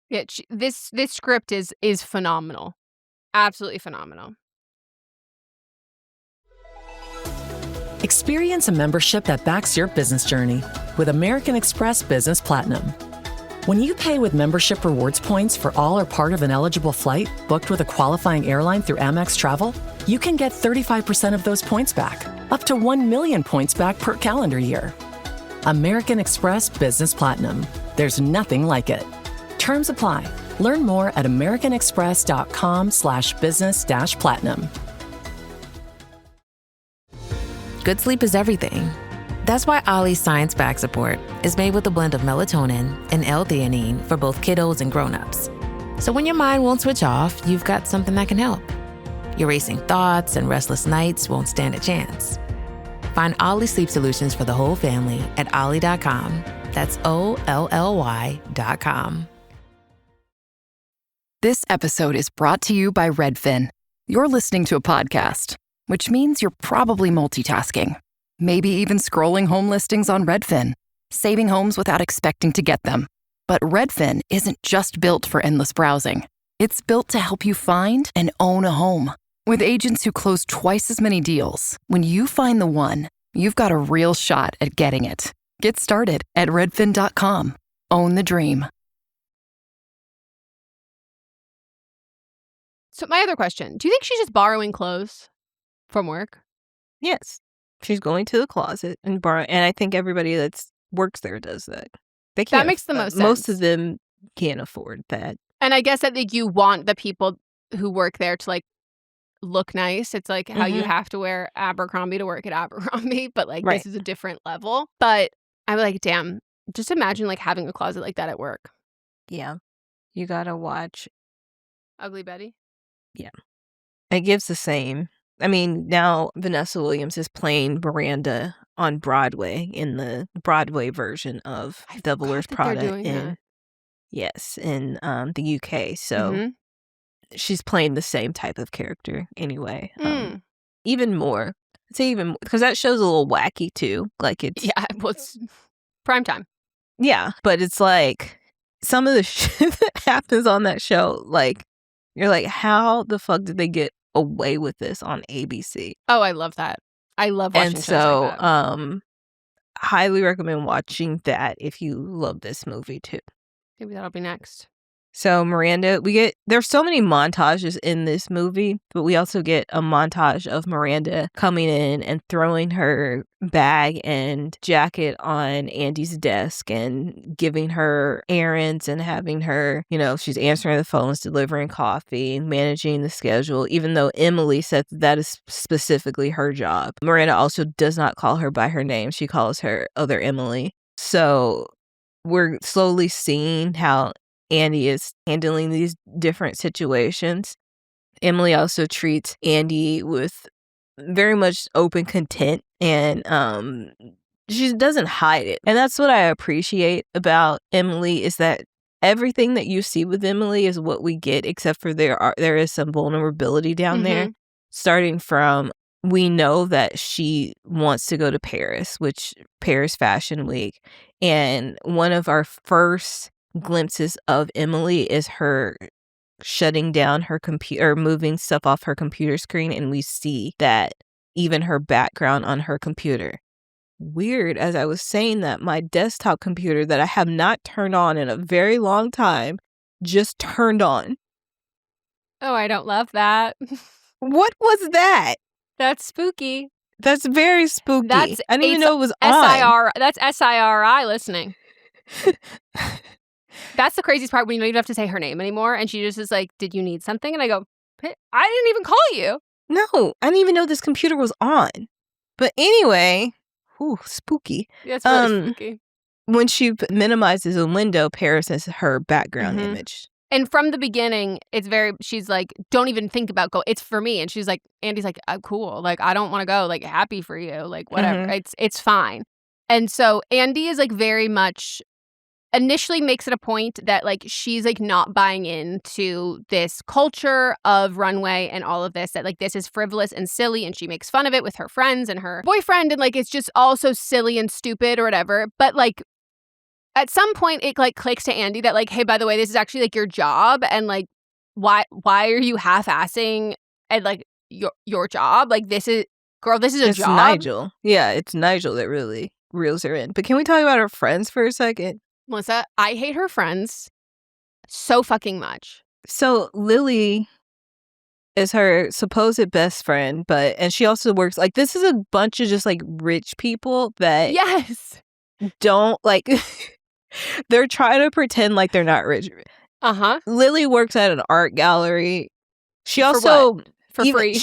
Yeah, this script is phenomenal. Absolutely phenomenal. Experience a membership that backs your business journey with American Express Business Platinum. When you pay with membership rewards points for all or part of an eligible flight booked with a qualifying airline through Amex Travel, you can get 35% of those points back, up to 1 million points back per calendar year. American Express Business Platinum. There's nothing like it. Terms apply. Learn more at americanexpress.com/business-platinum. Good sleep is everything. That's why Ollie's Science Bag Support is made with a blend of melatonin and L-theanine for both kiddos and grown-ups. So when your mind won't switch off, you've got something that can help. Your racing thoughts and restless nights won't stand a chance. Find Ollie Sleep Solutions for the whole family at ollie.com. That's OLLY.com. This episode is brought to you by Redfin. You're listening to a podcast, which means you're probably multitasking. Maybe even scrolling home listings on Redfin, saving homes without expecting to get them. But Redfin isn't just built for endless browsing. It's built to help you find and own a home. With agents who close twice as many deals, when you find the one, you've got a real shot at getting it. Get started at redfin.com. Own the dream. So my other question, do you think she's just borrowing clothes from work? Yes. She's going to the closet and borrowing, and I think everybody that works there does that. They can't. That makes the most sense. Most of them can't afford that. And I guess that like, you want the people who work there to like look nice. It's like how you have to wear Abercrombie to work at Abercrombie, but like this is a different level. But I'm like, damn, just imagine like having a closet like that at work. Yeah. You gotta watch Ugly Betty? Yeah. It gives the same. I mean, now Vanessa Williams is playing Miranda on Broadway in the Broadway version of Devil Wears Prada in the UK. So she's playing the same type of character anyway. Even more. I'd say even because that show's a little wacky too. Like it's it's prime time. Yeah, but it's like some of the shit that happens on that show, like you're like, how the fuck did they get away with this on ABC? Oh, I love that. I love watching and shows like that. Highly recommend watching that if you love this movie too. Maybe that'll be next. So Miranda, there's so many montages in this movie, but we also get a montage of Miranda coming in and throwing her bag and jacket on Andy's desk and giving her errands and having her, she's answering the phones, delivering coffee, managing the schedule, even though Emily said that is specifically her job. Miranda also does not call her by her name. She calls her other Emily. So we're slowly seeing how Andy is handling these different situations. Emily also treats Andy with very much open content, and she doesn't hide it. And that's what I appreciate about Emily, is that everything that you see with Emily is what we get, except for there is some vulnerability down there. Starting from, we know that she wants to go to Paris Fashion Week, and one of our first glimpses of Emily is her shutting down her computer, moving stuff off her computer screen, and we see that even her background on her computer. Weird, as I was saying that, my desktop computer that I have not turned on in a very long time just turned on. Oh, I don't love that. What was that? That's spooky. That's very spooky. I didn't even know it was on. That's SIRI listening. That's the craziest part when you don't even have to say her name anymore. And she just is like, did you need something? And I go, I didn't even call you. No, I didn't even know this computer was on. But anyway, spooky. Yeah, it's really spooky. When she minimizes a window, Paris as her background image. And from the beginning, she's like, don't even think about go. It's for me. And she's like, Andy's like, cool. Like, I don't want to go. Like, happy for you. Like, whatever. It's fine. And so Andy is like very much initially makes it a point that like she's like not buying into this culture of runway and all of this, that like this is frivolous and silly, and she makes fun of it with her friends and her boyfriend, and like it's just all so silly and stupid or whatever. But like at some point it like clicks to Andy that like, hey, by the way, this is actually like your job, and like why are you half-assing and like your job? Like this is a it's job. It's Nigel. Yeah, it's Nigel that really reels her in. But can we talk about her friends for a second? Melissa, I hate her friends so fucking much. So Lily is her supposed best friend, and she also works, like, this is a bunch of just, like, rich people that don't, like, they're trying to pretend like they're not rich. Lily works at an art gallery. She also... For free.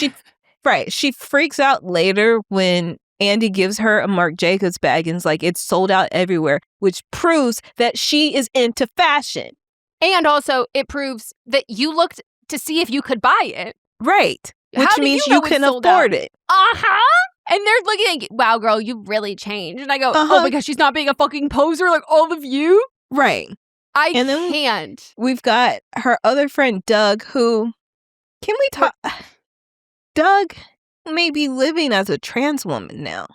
She freaks out later when Andy gives her a Marc Jacobs bag and is like, it's sold out everywhere, which proves that she is into fashion. And also, it proves that you looked to see if you could buy it. Right. Which means you can afford it. And they're looking like, wow, girl, you really changed. And I go, oh, because she's not being a fucking poser like all of you? Right. I can't. We've got her other friend, Doug, who... Can we talk... Doug may be living as a trans woman now.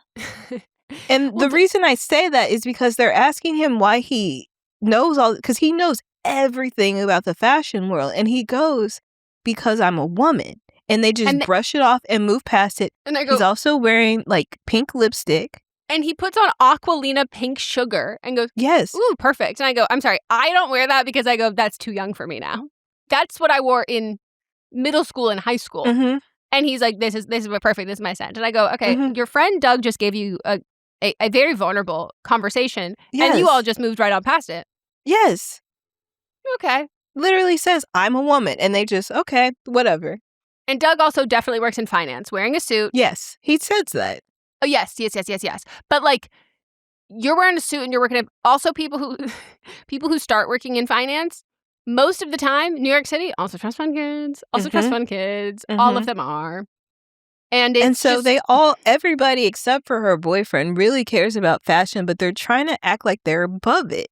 And the reason I say that is because they're asking him why he knows because he knows everything about the fashion world. And he goes, because I'm a woman. And they just brush it off and move past it. And I go, he's also wearing like pink lipstick. And he puts on Aqualina pink sugar and goes, yes. Ooh, perfect. And I go, I'm sorry, I don't wear that because I go, that's too young for me now. That's what I wore in middle school and high school. And he's like, this is perfect. This is my scent. And I go, okay, your friend Doug just gave you a very vulnerable conversation. Yes. And you all just moved right on past it. Yes. Okay. Literally says, I'm a woman. And they just, okay, whatever. And Doug also definitely works in finance, wearing a suit. Yes. He says that. Oh, yes. But like, you're wearing a suit and you're working at also people who start working in finance. Most of the time, New York City, also trust fund kids, all of them are. And so everybody except for her boyfriend really cares about fashion, but they're trying to act like they're above it.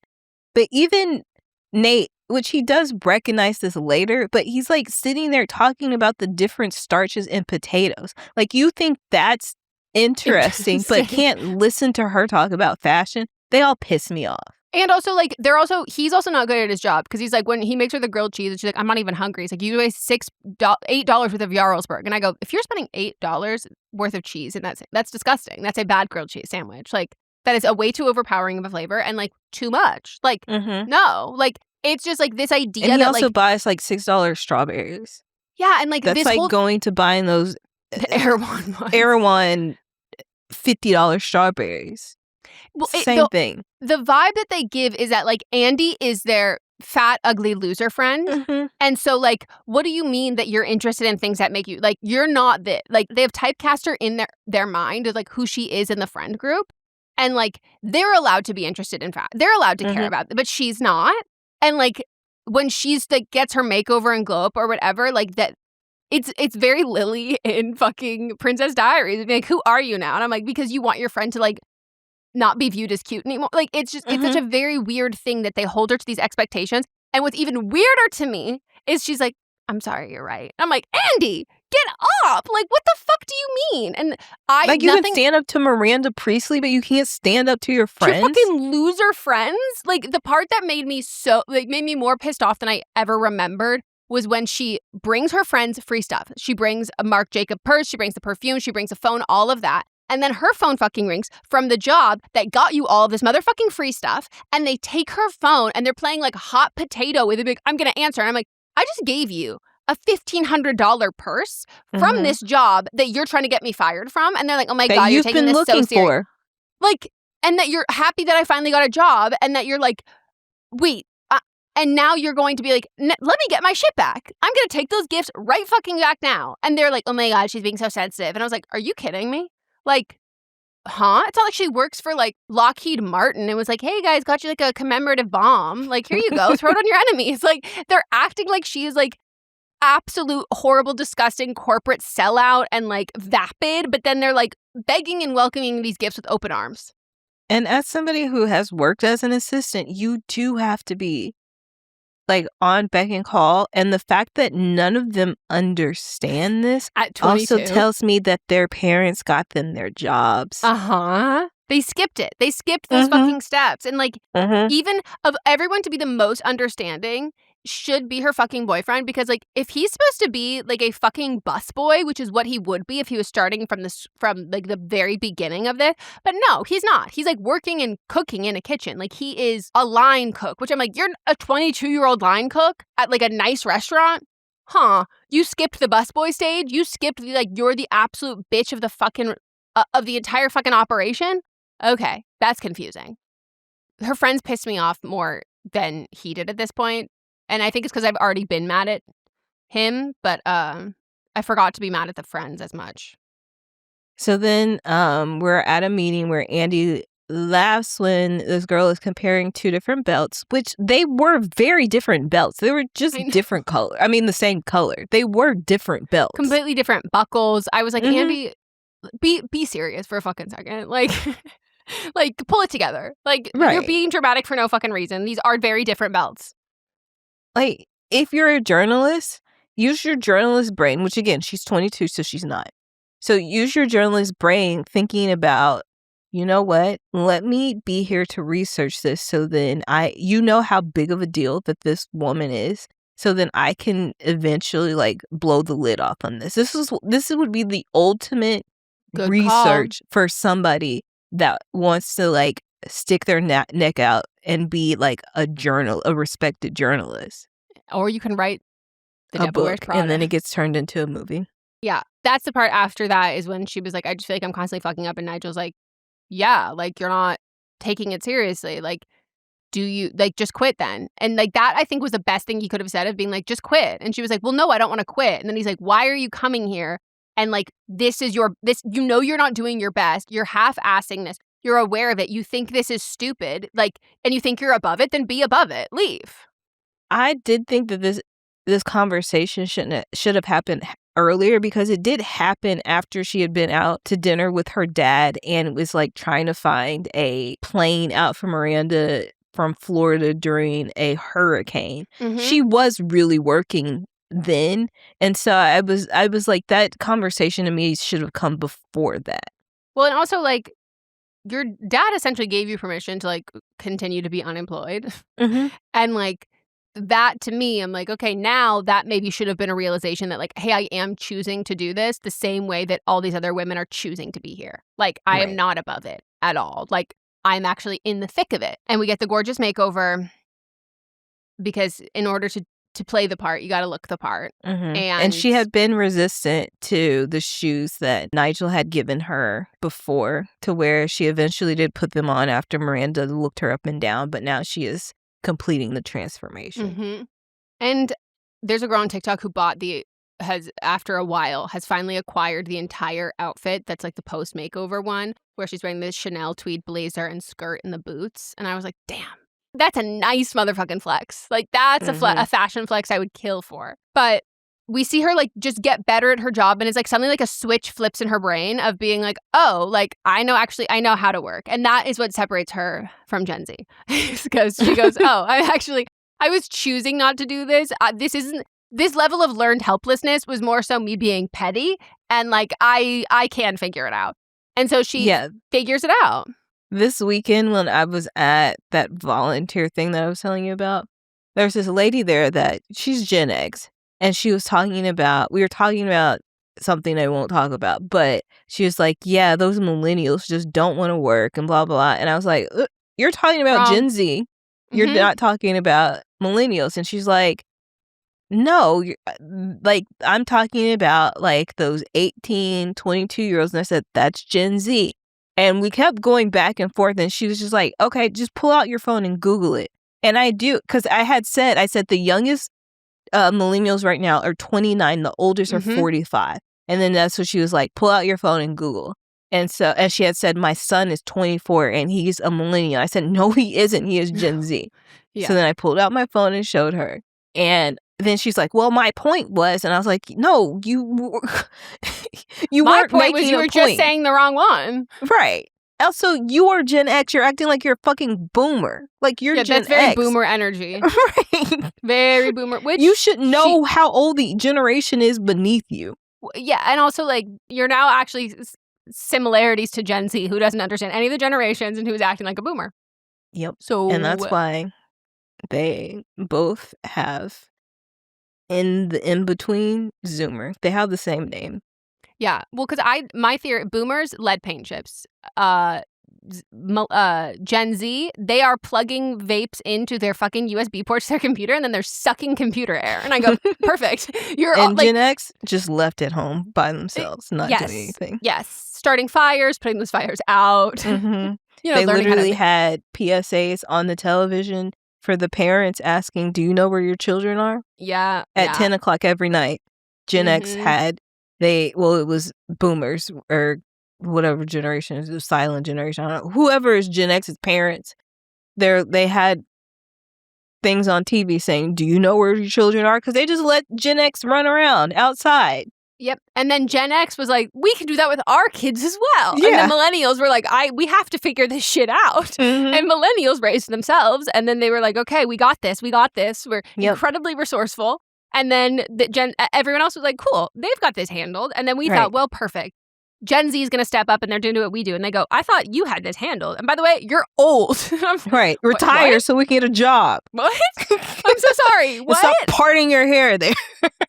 But even Nate, which he does recognize this later, but he's like sitting there talking about the different starches in potatoes. Like, you think that's interesting, but can't listen to her talk about fashion. They all piss me off. And also, like, he's also not good at his job because he's like, when he makes her the grilled cheese, and she's like, I'm not even hungry. He's like, you waste $8 worth of Jarlsberg. And I go, if you're spending $8 worth of cheese, and that's disgusting. That's a bad grilled cheese sandwich. Like, that is a way too overpowering of a flavor and like too much. Like, no, like, it's just like this idea and he that also like buys like $6 strawberries. Yeah, and like that's this like whole going to buying those Erewhon $50 strawberries. Well, Same thing. The vibe that they give is that like Andy is their fat, ugly loser friend. And so like, what do you mean that you're interested in things that make you like, you're not that, like they have typecast her in their mind of like who she is in the friend group. And like, they're allowed to be interested in fat. They're allowed to care about it, but she's not. And like, when she's like gets her makeover and glow up or whatever, like that, it's very Lily in fucking Princess Diaries. Like, who are you now? And I'm like, because you want your friend to like not be viewed as cute anymore. Like, it's just, it's such a very weird thing that they hold her to these expectations. And what's even weirder to me is she's like, I'm sorry, you're right. I'm like, Andy, get up. Like, what the fuck do you mean? And like, you can stand up to Miranda Priestley, but you can't stand up to your friends? To your fucking loser friends? Like, the part that made me more pissed off than I ever remembered was when she brings her friends free stuff. She brings a Marc Jacob purse, she brings the perfume, she brings a phone, all of that. And then her phone fucking rings from the job that got you all of this motherfucking free stuff. And they take her phone and they're playing like hot potato with a big, I'm going to answer. And I'm like, I just gave you a $1,500 purse from this job that you're trying to get me fired from. And they're like, oh my God, you're taking this so serious. Like, and that you're happy that I finally got a job and that you're like, wait, and now you're going to be like, let me get my shit back. I'm going to take those gifts right fucking back now. And they're like, oh my God, she's being so sensitive. And I was like, are you kidding me? Like, huh? It's not like she works for like Lockheed Martin and was like, hey guys, got you like a commemorative bomb. Like, here you go, throw it on your enemies. Like, they're acting like she is like absolute horrible, disgusting corporate sellout and like vapid. But then they're like begging and welcoming these gifts with open arms. And as somebody who has worked as an assistant, you do have to be like on beck and call. And the fact that none of them understand this at 22 also tells me that their parents got them their jobs. They skipped it. They skipped those fucking steps. And like, even of everyone to be the most understanding should be her fucking boyfriend, because like if he's supposed to be like a fucking busboy, which is what he would be if he was starting from like the very beginning of this, but no, he's not. He's like working and cooking in a kitchen. Like he is a line cook, which I'm like, you're a 22-year-old line cook at like a nice restaurant? Huh? You skipped the busboy stage? You skipped like you're the absolute bitch of the fucking of the entire fucking operation? Okay, that's confusing. Her friends pissed me off more than he did at this point. And I think it's because I've already been mad at him, but I forgot to be mad at the friends as much. So then we're at a meeting where Andy laughs when this girl is comparing two different belts, which they were very different belts. They were just different color. I mean, the same color. They were different belts. Completely different buckles. I was like, Andy, be serious for a fucking second. Like, like pull it together. Like, you're being dramatic for no fucking reason. These are very different belts. Like, if you're a journalist, use your journalist brain, which again, she's 22, so she's not. So use your journalist brain thinking about, you know what, let me be here to research this so then you know how big of a deal that this woman is. So then I can eventually like blow the lid off on this. This would be the ultimate good research call. For somebody that wants to like stick their neck out and be like a respected journalist. Or you can write The Devil Wears Prada. And then it gets turned into a movie. Yeah. That's the part after that is when she was like, I just feel like I'm constantly fucking up. And Nigel's like, yeah, like you're not taking it seriously. Like, do you like just quit then? And like that I think was the best thing he could have said, of being like, just quit. And she was like, well, no, I don't want to quit. And then he's like, why are you coming here? And like, you know, you're not doing your best. You're half-assing this. You're aware of it. You think this is stupid, like, and you think you're above it, then be above it. Leave. I did think that this conversation should have happened earlier, because it did happen after she had been out to dinner with her dad and was like trying to find a plane out for Miranda from Florida during a hurricane. She was really working then, and so I was like, that conversation to me should have come before that. Well, and also like, your dad essentially gave you permission to like continue to be unemployed. And like that to me, I'm like, okay, now that maybe should have been a realization that like, hey, I am choosing to do this the same way that all these other women are choosing to be here. Like, I am not above it at all. Like, I'm actually in the thick of it. And we get the gorgeous makeover because in order to play the part, you got to look the part. And she had been resistant to the shoes that Nigel had given her before, to where she eventually did put them on after Miranda looked her up and down, but now she is completing the transformation. And there's a girl on TikTok who after a while has finally acquired the entire outfit that's like the post makeover one, where she's wearing this Chanel tweed blazer and skirt and the boots. And I was like, damn. That's a nice motherfucking flex. Like, that's a fashion flex I would kill for. But we see her, like, just get better at her job. And it's, like, suddenly, like, a switch flips in her brain of being like, oh, like, I know how to work. And that is what separates her from Gen Z. Because she goes, oh, I was choosing not to do this. This level of learned helplessness was more so me being petty. And, like, I can figure it out. And so she figures it out. This weekend, when I was at that volunteer thing that I was telling you about, there's this lady there that she's Gen X, and we were talking about something I won't talk about, but she was like, yeah, those millennials just don't want to work and blah, blah. And I was like, you're talking about Gen Z. You're not talking about millennials. And she's like, No, like, I'm talking about, like, those 18, 22-year-olds, and I said, that's Gen Z. And we kept going back and forth, and she was just like, okay, just pull out your phone and Google it. And I do, because I said the youngest millennials right now are 29, the oldest are 45. And then that's what she was like, pull out your phone and Google. And so, as she had said, my son is 24 and he's a millennial. I said, no, he isn't. He is Gen Z. Yeah. So then I pulled out my phone and showed her. And then she's like, well, my point was, and I was like, no, you weren't making you were just saying the wrong one. Right. Also, you are Gen X. You're acting like you're a fucking boomer. Like, you're Gen X. That's very boomer energy. Right. Very boomer. Which you should know how old the generation is beneath you. Yeah. And also, like, you're now actually similarities to Gen Z, who doesn't understand any of the generations and who's acting like a boomer. Yep. So, and that's why they both have in between Zoomer. They have the same name. Yeah. Well, because my theory, boomers, lead paint chips. Gen Z, they are plugging vapes into their fucking USB ports to their computer, and then they're sucking computer air. And I go, perfect. And Gen X just left at home by themselves, not doing anything. Yes. Starting fires, putting those fires out. Mm-hmm. They literally had PSAs on the television for the parents asking, do you know where your children are? Yeah. At 10 o'clock every night. Gen X had, it was boomers or whatever generation, the silent generation, I don't know. Whoever is Gen X's parents, they had things on TV saying, do you know where your children are? Because they just let Gen X run around outside. Yep. And then Gen X was like, we can do that with our kids as well. Yeah. And the millennials were like, we have to figure this shit out. Mm-hmm. And millennials raised themselves. And then they were like, okay, we got this. We're incredibly resourceful. And then everyone else was like, cool, they've got this handled. And then we thought, well, perfect. Gen Z is going to step up and they're doing what we do. And they go, I thought you had this handled. And by the way, you're old. Right. Retire so we can get a job. What? I'm so sorry. What? Stop parting your hair there.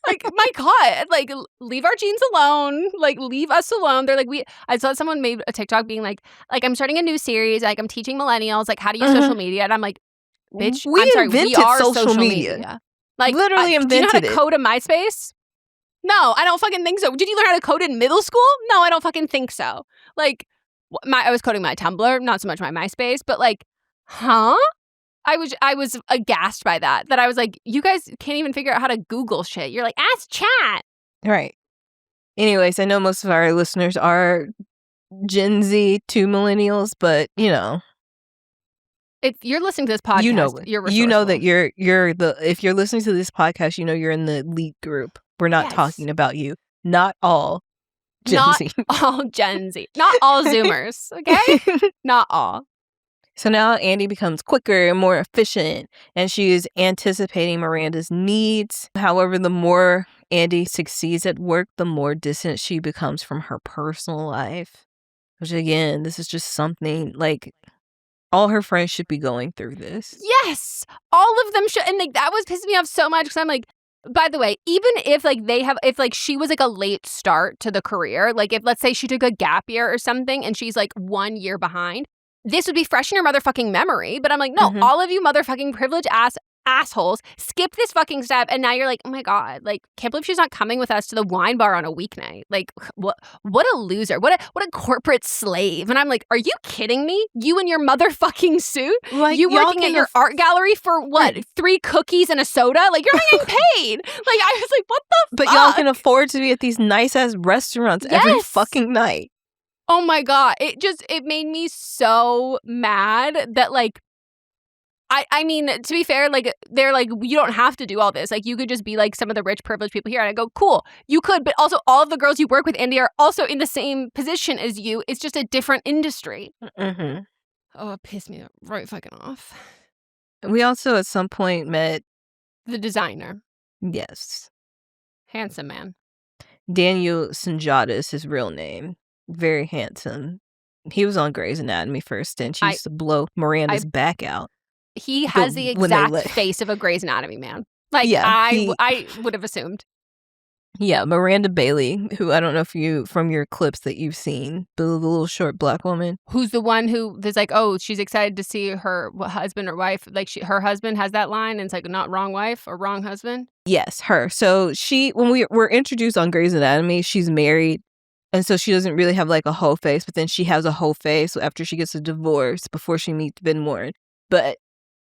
Like, my God. Like, leave our jeans alone. Like, leave us alone. They're like, I saw someone made a TikTok being like, I'm starting a new series. Like, I'm teaching millennials, like, how to use social media. And I'm like, bitch, we are social media. Like, literally invented it. Do you know how to code a MySpace? No, I don't fucking think so. Did you learn how to code in middle school? No, I don't fucking think so. Like, I was coding my Tumblr, not so much my MySpace, but like, huh? I was aghast by that I was like, you guys can't even figure out how to Google shit. You're like, ask chat. Right. Anyways, I know most of our listeners are Gen Z to millennials, but you know. If you're listening to this podcast, you're resourceful. You know that if you're listening to this podcast, you know you're in the elite group. We're not talking about you. Not all Gen Z. Not all Gen Z. Not all Zoomers, okay? Not all. So now Andy becomes quicker and more efficient, and she is anticipating Miranda's needs. However, the more Andy succeeds at work, the more distant she becomes from her personal life. Which, again, this is just something, like, all her friends should be going through this. Yes! All of them should. And, like, that was pissing me off so much, because I'm like, by the way, even if if she was like a late start to the career, like if let's say she took a gap year or something and she's like 1 year behind, this would be fresh in her motherfucking memory. But I'm like, no, all of you motherfucking privileged assholes skip this fucking step, and now you're like, oh my God, like, can't believe she's not coming with us to the wine bar on a weeknight. Like, what a loser, what a corporate slave. And I'm like, are you kidding me? You in your motherfucking suit, like, you working at your art gallery for what, 3 cookies and a soda? Like, you're not getting paid. Like, I was like, what the fuck? But y'all can afford to be at these nice ass restaurants every fucking night. Oh my God, it made me so mad that, like, I mean, to be fair, like, they're like, you don't have to do all this. Like, you could just be like some of the rich, privileged people here. And I go, cool, you could. But also, all of the girls you work with, Andy, are also in the same position as you. It's just a different industry. Mm-hmm. Oh, it pissed me right fucking off. We also, at some point, met the designer. Yes. Handsome man. Daniel Sanjata is his real name. Very handsome. He was on Grey's Anatomy for a stint. She used to blow Miranda's back out. He has the exact face of a Grey's Anatomy man. Like, yeah, I would have assumed. Yeah, Miranda Bailey, who I don't know if you, from your clips that you've seen, the little short black woman. Who's the one who is like, oh, she's excited to see her husband or wife. Like her husband has that line and it's like not wrong wife or wrong husband. Yes, her. So when we were introduced on Grey's Anatomy, she's married. And so she doesn't really have like a whole face, but then she has a whole face after she gets a divorce before she meets Ben Warren. But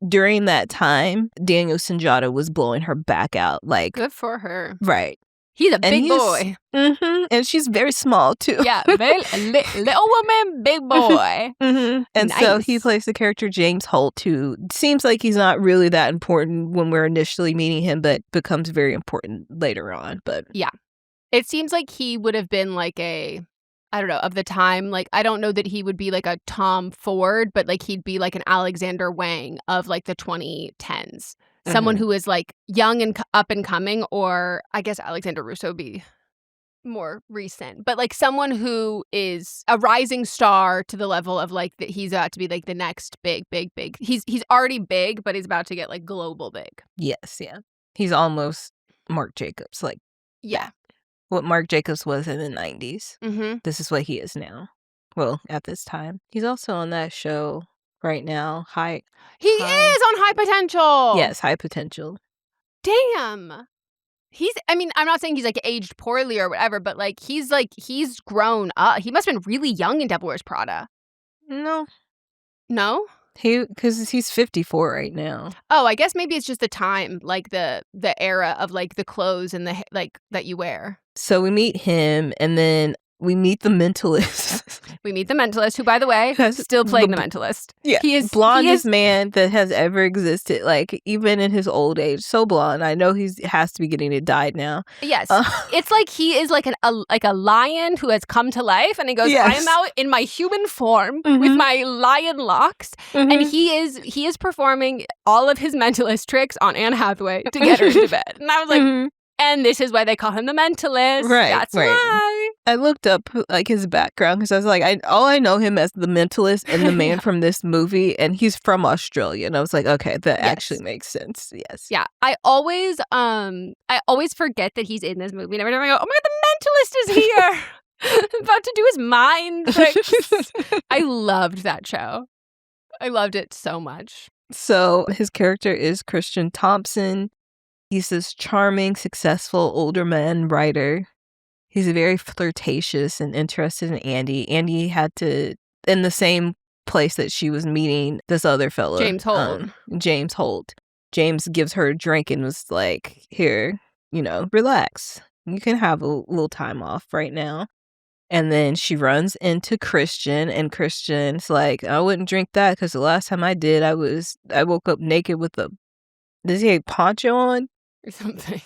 during that time, Daniel Sunjata was blowing her back out. Like, good for her. Right. He's a big boy. Mm-hmm, and she's very small, too. Yeah, little woman, big boy. Mm-hmm. And nice. so he plays the character James Holt, who seems like he's not really that important when we're initially meeting him, but becomes very important later on. But yeah, it seems like he would have been like I don't know, of the time. Like, I don't know that he would be like a Tom Ford, but like he'd be like an Alexander Wang of like the 2010s. Someone who is like young and up and coming, or I guess Alexander Russo would be more recent, but like someone who is a rising star to the level of like that he's about to be like the next big. He's already big, but he's about to get like global big. Yes, yeah. He's almost Marc Jacobs. Like, yeah. What Marc Jacobs was in the 90s. Mm-hmm. This is what he is now. Well, at this time. He's also on that show right now. He is on High Potential. Yes, High Potential. Damn. I'm not saying he's like aged poorly or whatever, but like he's grown up. He must have been really young in Devil Wears Prada. No? Because he's 54 right now. Oh, I guess maybe it's just the time, like the era of like the clothes and the like that you wear. So we meet him, and then we meet the Mentalist. We meet the Mentalist, who, by the way, still playing the Mentalist. Yeah, he is blondest man that has ever existed. Like, even in his old age, so blonde. I know he has to be getting it dyed now. Yes, it's like he is like a lion who has come to life, and he goes, yes. I am out in my human form with my lion locks, and he is performing all of his Mentalist tricks on Anne Hathaway to get her into bed. And I was like, and this is why they call him the Mentalist. Right, that's why. I looked up like his background because I was like, I know him as the Mentalist and the man from this movie, and he's from Australia. And I was like, okay, that actually makes sense. Yes. Yeah. I always forget that he's in this movie. And every time I go, oh my God, the Mentalist is here. About to do his mind tricks. I loved that show. I loved it so much. So his character is Christian Thompson. He's this charming, successful older man writer. He's very flirtatious and interested in Andy. Andy had to, in the same place that she was meeting this other fellow. James Holt. James Holt. James gives her a drink and was like, here, relax. You can have a little time off right now. And then she runs into Christian, and Christian's like, I wouldn't drink that because the last time I did, I woke up naked with does he have poncho on? Or something.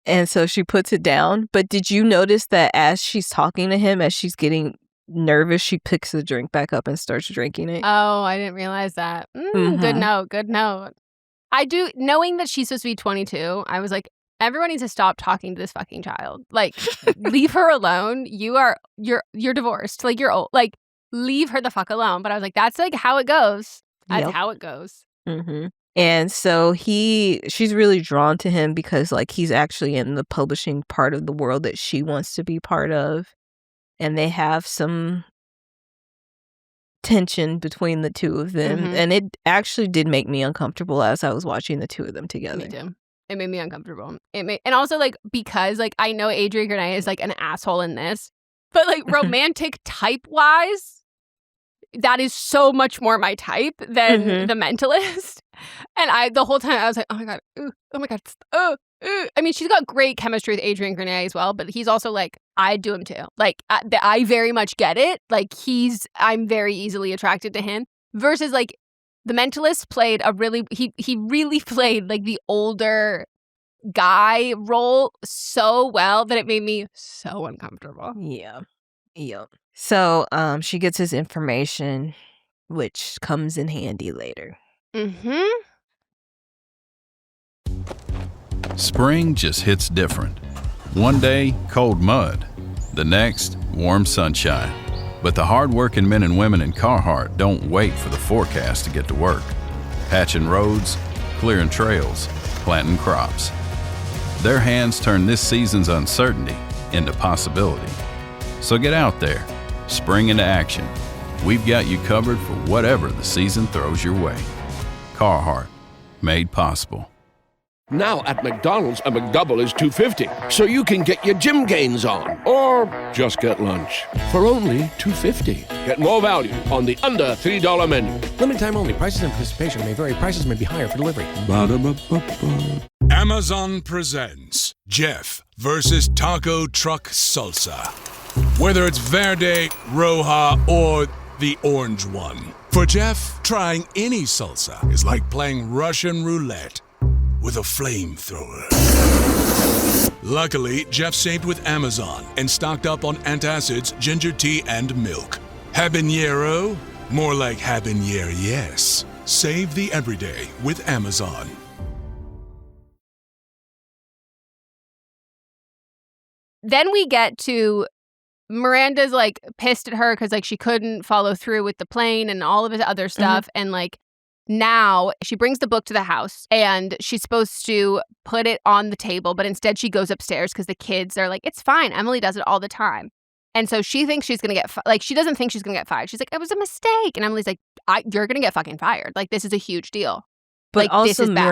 And so she puts it down. But did you notice that as she's talking to him, as she's getting nervous, she picks the drink back up and starts drinking it? Oh, I didn't realize that. Good note. I do, knowing that she's supposed to be 22, I was like, everyone needs to stop talking to this fucking child. Like, leave her alone. You're divorced. Like, you're old. Like, leave her the fuck alone. But I was like, that's like how it goes. That's how it goes. Mm-hmm. And so she's really drawn to him because like he's actually in the publishing part of the world that she wants to be part of. And they have some tension between the two of them. Mm-hmm. And it actually did make me uncomfortable as I was watching the two of them together. Me too. It made me uncomfortable. And also like because like I know Adrian Grenay is like an asshole in this, but like romantic type wise, that is so much more my type than the Mentalist. And the whole time I was like, oh my God, oh my God, I mean, she's got great chemistry with Adrian Grenay as well, but he's also like, I'd do him too. Like, I very much get it. Like, I'm very easily attracted to him. Versus like, the Mentalist played he really played like the older guy role so well that it made me so uncomfortable. Yeah. So she gets his information, which comes in handy later. Spring just hits different. One day, cold mud. The next, warm sunshine. But the hard-working men and women in Carhartt don't wait for the forecast to get to work. Patching roads, clearing trails, planting crops. Their hands turn this season's uncertainty into possibility. So get out there, spring into action. We've got you covered for whatever the season throws your way. Carhartt, made possible. Now at McDonald's, a McDouble is $2.50, so you can get your gym gains on. Or just get lunch for only $2.50. Get more value on the under $3 menu. Limited time only. Prices and participation may vary. Prices may be higher for delivery. Ba-da-ba-ba-ba. Amazon presents Jeff versus Taco Truck Salsa. Whether it's Verde, Roja, or the orange one. For Jeff, trying any salsa is like playing Russian roulette with a flamethrower. Luckily, Jeff saved with Amazon and stocked up on antacids, ginger tea, and milk. Habanero? More like habanero, yes. Save the everyday with Amazon. Then we get to Miranda's like pissed at her because like she couldn't follow through with the plane and all of his other stuff. And like now she brings the book to the house and she's supposed to put it on the table, but instead she goes upstairs because the kids are like, it's fine. Emily does it all the time. And so she thinks she's going to get she doesn't think she's going to get fired. She's like, it was a mistake. And Emily's like, you're going to get fucking fired. Like, this is a huge deal. But like, also this is bad.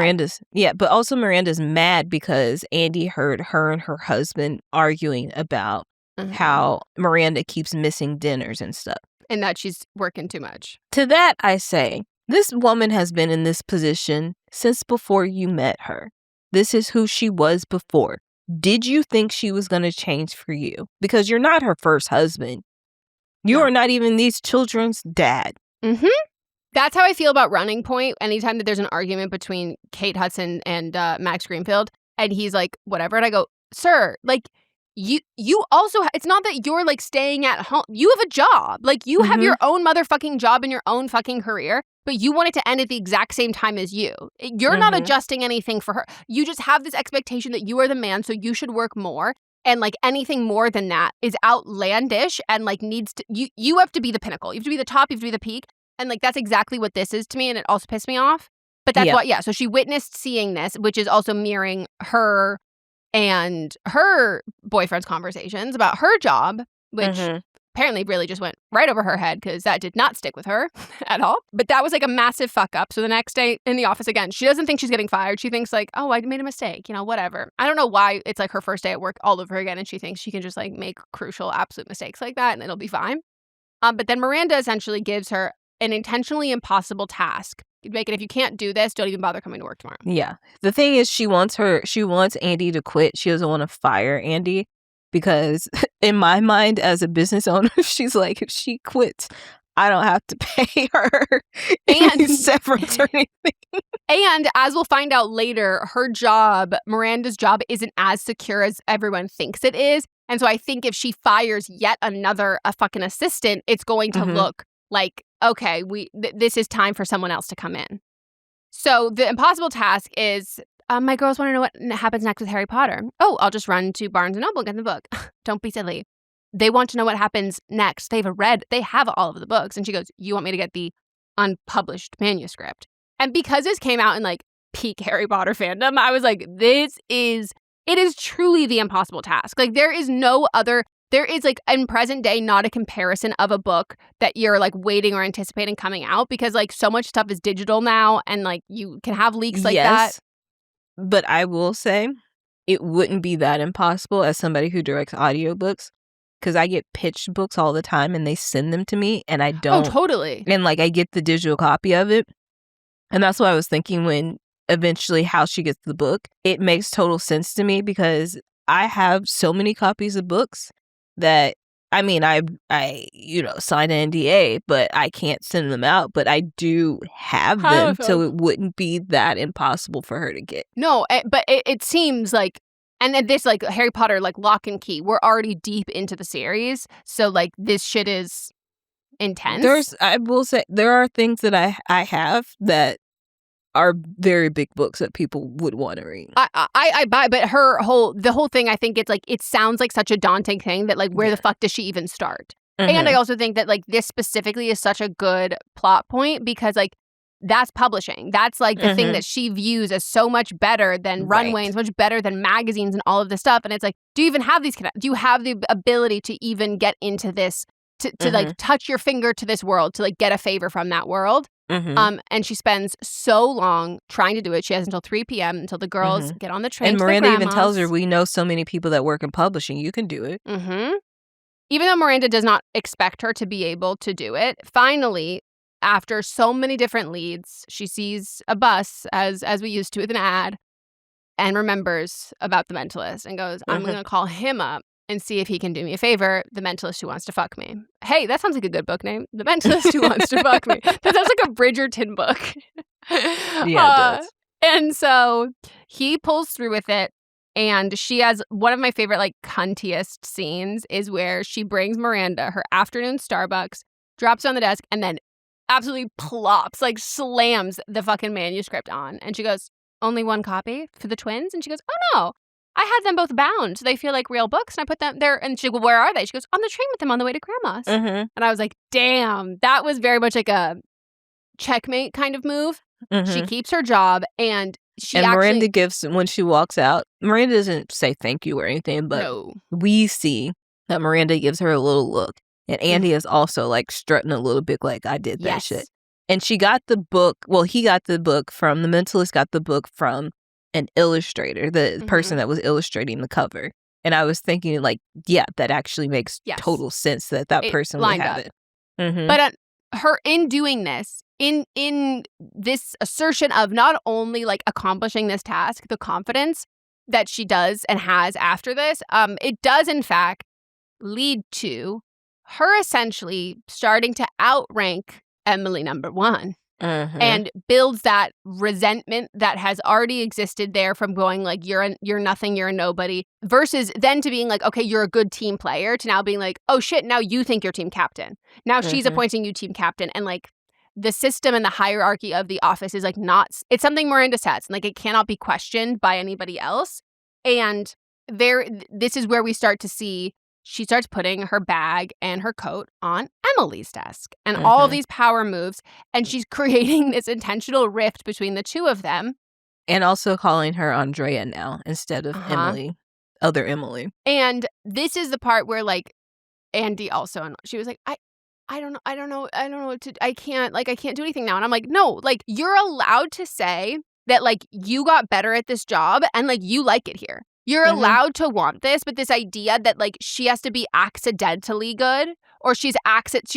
Miranda's mad because Andy heard her and her husband arguing about how Miranda keeps missing dinners and stuff. And that she's working too much. To that, I say, this woman has been in this position since before you met her. This is who she was before. Did you think she was going to change for you? Because you're not her first husband. You are not even these children's dad. That's how I feel about Running Point. Anytime that there's an argument between Kate Hudson and Max Greenfield, and he's like, whatever. And I go, sir, like, you also, it's not that you're like staying at home. You have a job. Like, you have your own motherfucking job and your own fucking career, but you want it to end at the exact same time as you. You're not adjusting anything for her. You just have this expectation that you are the man, so you should work more. And like anything more than that is outlandish and like needs to, you have to be the pinnacle. You have to be the top. You have to be the peak. And like, that's exactly what this is to me. And it also pissed me off. But that's what, so she witnessed seeing this, which is also mirroring her and her boyfriend's conversations about her job, which apparently really just went right over her head because that did not stick with her at all. But that was like a massive fuck up. So the next day in the office again, she doesn't think she's getting fired. She thinks like, oh, I made a mistake, whatever. I don't know why it's like her first day at work all over again. And she thinks she can just like make crucial, absolute mistakes like that and it'll be fine. But then Miranda essentially gives her an intentionally impossible task. Make it, if you can't do this, don't even bother coming to work tomorrow. Yeah. The thing is, she wants Andy to quit. She doesn't want to fire Andy because in my mind as a business owner, she's like, if she quits, I don't have to pay her any severance or anything. And as we'll find out later, Miranda's job isn't as secure as everyone thinks it is. And so I think if she fires yet another fucking assistant, it's going to look like, okay, this is time for someone else to come in. So the impossible task is, my girls want to know what happens next with Harry Potter. Oh, I'll just run to Barnes & Noble and get the book. Don't be silly. They want to know what happens next. They have all of the books. And she goes, you want me to get the unpublished manuscript? And because this came out in like peak Harry Potter fandom, I was like, it is truly the impossible task. Like there is like in present day, not a comparison of a book that you're like waiting or anticipating coming out because like so much stuff is digital now and like you can have leaks like that. But I will say it wouldn't be that impossible as somebody who directs audiobooks because I get pitched books all the time and they send them to me and I don't. Oh, totally. And like I get the digital copy of it. And that's what I was thinking when eventually how she gets the book. It makes total sense to me because I have so many copies of books that, I mean, I sign an NDA, but I can't send them out. But I do have them, so it wouldn't be that impossible for her to get. No, but it seems like, and then this like Harry Potter, like Lock and Key, we're already deep into the series, so like this shit is intense. I will say, there are things that I have that are very big books that people would want to read. I buy, but the whole thing, I think it's like, it sounds like such a daunting thing that like, where the fuck does she even start? And I also think that like this specifically is such a good plot point because like that's publishing. That's like the thing that she views as so much better than Runway and so much better than magazines and all of this stuff. And it's like, do you even have these connections? Do you have the ability to even get into this, to like touch your finger to this world, to like get a favor from that world? And she spends so long trying to do it. She has until 3 p.m. until the girls get on the train. And Miranda even tells her, we know so many people that work in publishing. You can do it. Even though Miranda does not expect her to be able to do it, finally, after so many different leads, she sees a bus, as we used to with an ad, and remembers about the mentalist and goes, I'm going to call him up and see if he can do me a favor. The Mentalist Who Wants to Fuck Me. Hey, that sounds like a good book name. The Mentalist Who Wants to Fuck Me. That sounds like a Bridgerton book. Yeah, it does. And so he pulls through with it. And she has one of my favorite, like, cuntiest scenes is where she brings Miranda her afternoon Starbucks, drops it on the desk, and then absolutely plops, like, slams the fucking manuscript on. And she goes, only one copy for the twins? And she goes, oh, no. I had them both bound so they feel like real books, and I put them there. And she goes, where are they? She goes, on the train with them on the way to Grandma's. And I was like, damn, that was very much like a checkmate kind of move. She keeps her job, and Miranda gives, when she walks out, Miranda doesn't say thank you or anything, but we see that Miranda gives her a little look. And Andy is also like strutting a little bit like, I did that shit. And she got the book, he got the book from, the Mentalist got the book from an illustrator, the person that was illustrating the cover. And I was thinking, like, yeah, that actually makes total sense that person would have it. But her, in doing this, in this assertion of not only like accomplishing this task, the confidence that she does and has after this, it does in fact lead to her essentially starting to outrank Emily #1. And builds that resentment that has already existed there from going like, you're nothing, you're a nobody, versus then to being like, okay, you're a good team player, to now being like, oh shit, now you think you're team captain. Now she's appointing you team captain. And like the system and the hierarchy of the office is like not, it's something Miranda sets, and like it cannot be questioned by anybody else. And this is where we start to see she starts putting her bag and her coat on Emily's desk and all of these power moves. And she's creating this intentional rift between the two of them. And also calling her Andrea now instead of Emily, other Emily. And this is the part where like Andy also, she was like, I don't know what to, I can't do anything now. And I'm like, no, like you're allowed to say that like you got better at this job and like you like it here. You're allowed to want this, but this idea that like she has to be accidentally good, or she's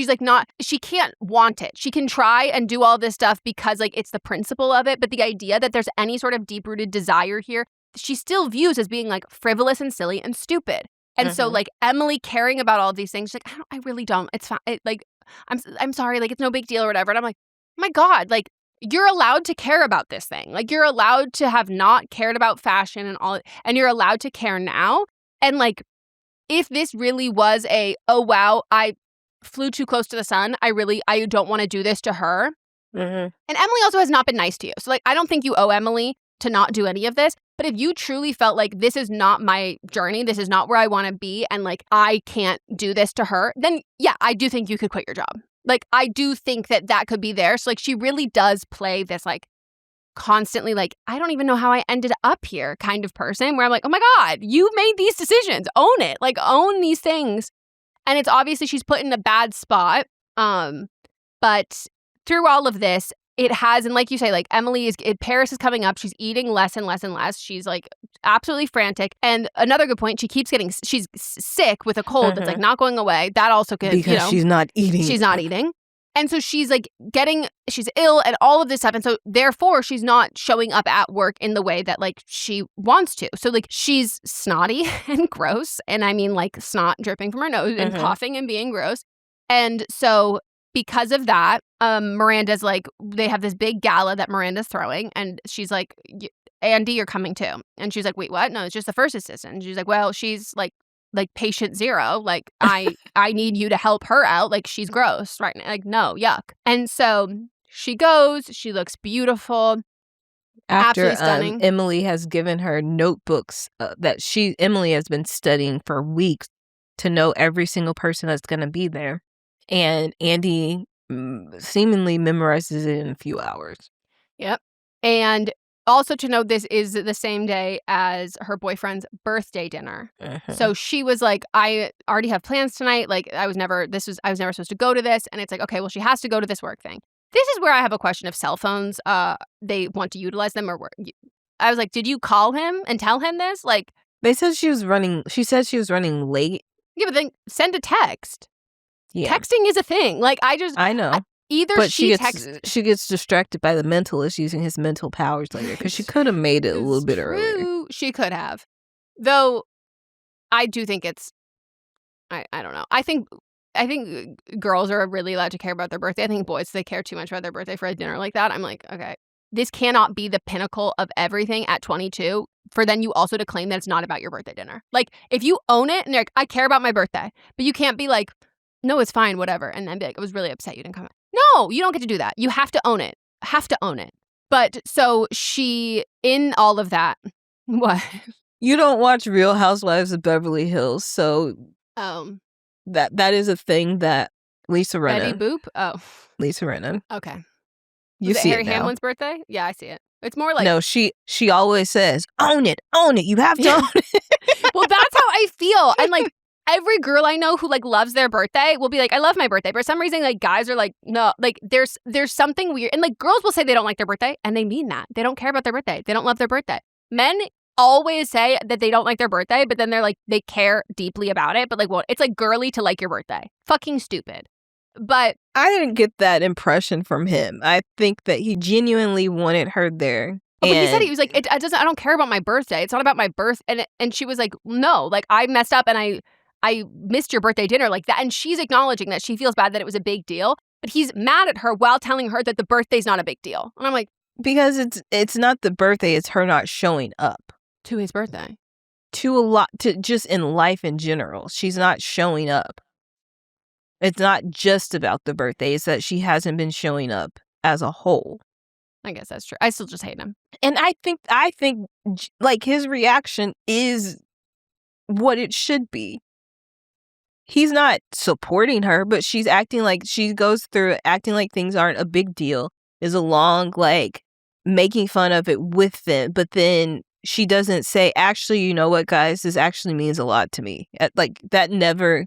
like not, she can't want it. She can try and do all this stuff because like it's the principle of it, but the idea that there's any sort of deep-rooted desire here, she still views as being like frivolous and silly and stupid. And so like Emily caring about all these things, she's like, I really don't. It's fine. Like I'm sorry, like it's no big deal or whatever. And I'm like, oh my God, like you're allowed to care about this thing. Like you're allowed to have not cared about fashion and all, and you're allowed to care now. And like, if this really was oh wow, I flew too close to the sun, I don't want to do this to her. And Emily also has not been nice to you. So like, I don't think you owe Emily to not do any of this. But if you truly felt like this is not my journey, this is not where I want to be, and like I can't do this to her, then yeah, I do think you could quit your job. Like, I do think that could be there. So, like, she really does play this, like, constantly, like, I don't even know how I ended up here kind of person where I'm like, oh, my God, you made these decisions. Own it. Like, own these things. And it's obviously she's put in a bad spot. But through all of this, it has, and like you say, like Paris is coming up. She's eating less and less and less. She's like absolutely frantic. And another good point, she's sick with a cold that's like not going away. That also could, because she's not eating. She's not eating. And so she's like she's ill and all of this stuff. And so therefore she's not showing up at work in the way that like she wants to. So like she's snotty and gross. And I mean like snot dripping from her nose and coughing and being gross. And so because of that, Miranda's like, they have this big gala that Miranda's throwing. And she's like, Andy, you're coming too. And she's like, wait, what? No, it's just the first assistant. And she's like, well, she's like patient zero. Like, I need you to help her out. Like, she's gross right now. Like, no, yuck. And so she goes. She looks beautiful. After absolutely stunning. Emily has given her notebooks that Emily has been studying for weeks to know every single person that's going to be there. And Andy seemingly memorizes it in a few hours. Yep. And also to note, this is the same day as her boyfriend's birthday dinner. So she was like, I already have plans tonight. Like, I was never supposed to go to this. And it's like, okay, well, she has to go to this work thing. This is where I have a question of cell phones. They want to utilize them, or I was like, did you call him and tell him this? Like, they said she said she was running late. Yeah, but then send a text. Yeah. Texting is a thing. Like, I know. But she gets distracted by the mentalist using his mental powers later, because she could have made it a little bit earlier. She could have. Though, I do think it's, I don't know. I think girls are really allowed to care about their birthday. I think boys, they care too much about their birthday for a dinner like that. I'm like, okay, this cannot be the pinnacle of everything at 22 for then you also to claim that it's not about your birthday dinner. Like, if you own it and you're like, I care about my birthday, but you can't be like, no, it's fine, whatever, and then be like, I was really upset you didn't come. No, you don't get to do that. You have to own it. But so she, in all of that, what? You don't watch Real Housewives of Beverly Hills, so that is a thing that Lisa Rinna. Betty Boop? Oh. Lisa Rinna. Okay. You see Harry it now? Hamlin's birthday? Yeah, I see it. It's more like... No, she always says, own it. You have to own it. Well, that's how I feel. And like, every girl I know who like loves their birthday will be like, I love my birthday. But for some reason, like, guys are like, no, like there's something weird. And like, girls will say they don't like their birthday, and they mean that. They don't care about their birthday. They don't love their birthday. Men always say that they don't like their birthday, but then they're like, they care deeply about it. But like, well, it's like girly to like your birthday. Fucking stupid. But I didn't get that impression from him. I think that he genuinely wanted her there. But he said, he was like, I don't care about my birthday. It's not about my birth. And she was like, no, like, I messed up and I missed your birthday dinner like that. And she's acknowledging that she feels bad that it was a big deal. But he's mad at her while telling her that the birthday's not a big deal. And I'm like, because it's not the birthday, it's her not showing up to his birthday. To just in life in general. She's not showing up. It's not just about the birthday. It's that she hasn't been showing up as a whole. I guess that's true. I still just hate him. And I think like his reaction is what it should be. He's not supporting her, but she's acting like she goes through acting like things aren't a big deal. Is along like making fun of it with them, but then she doesn't say, actually, you know what, guys, this actually means a lot to me. Like that never.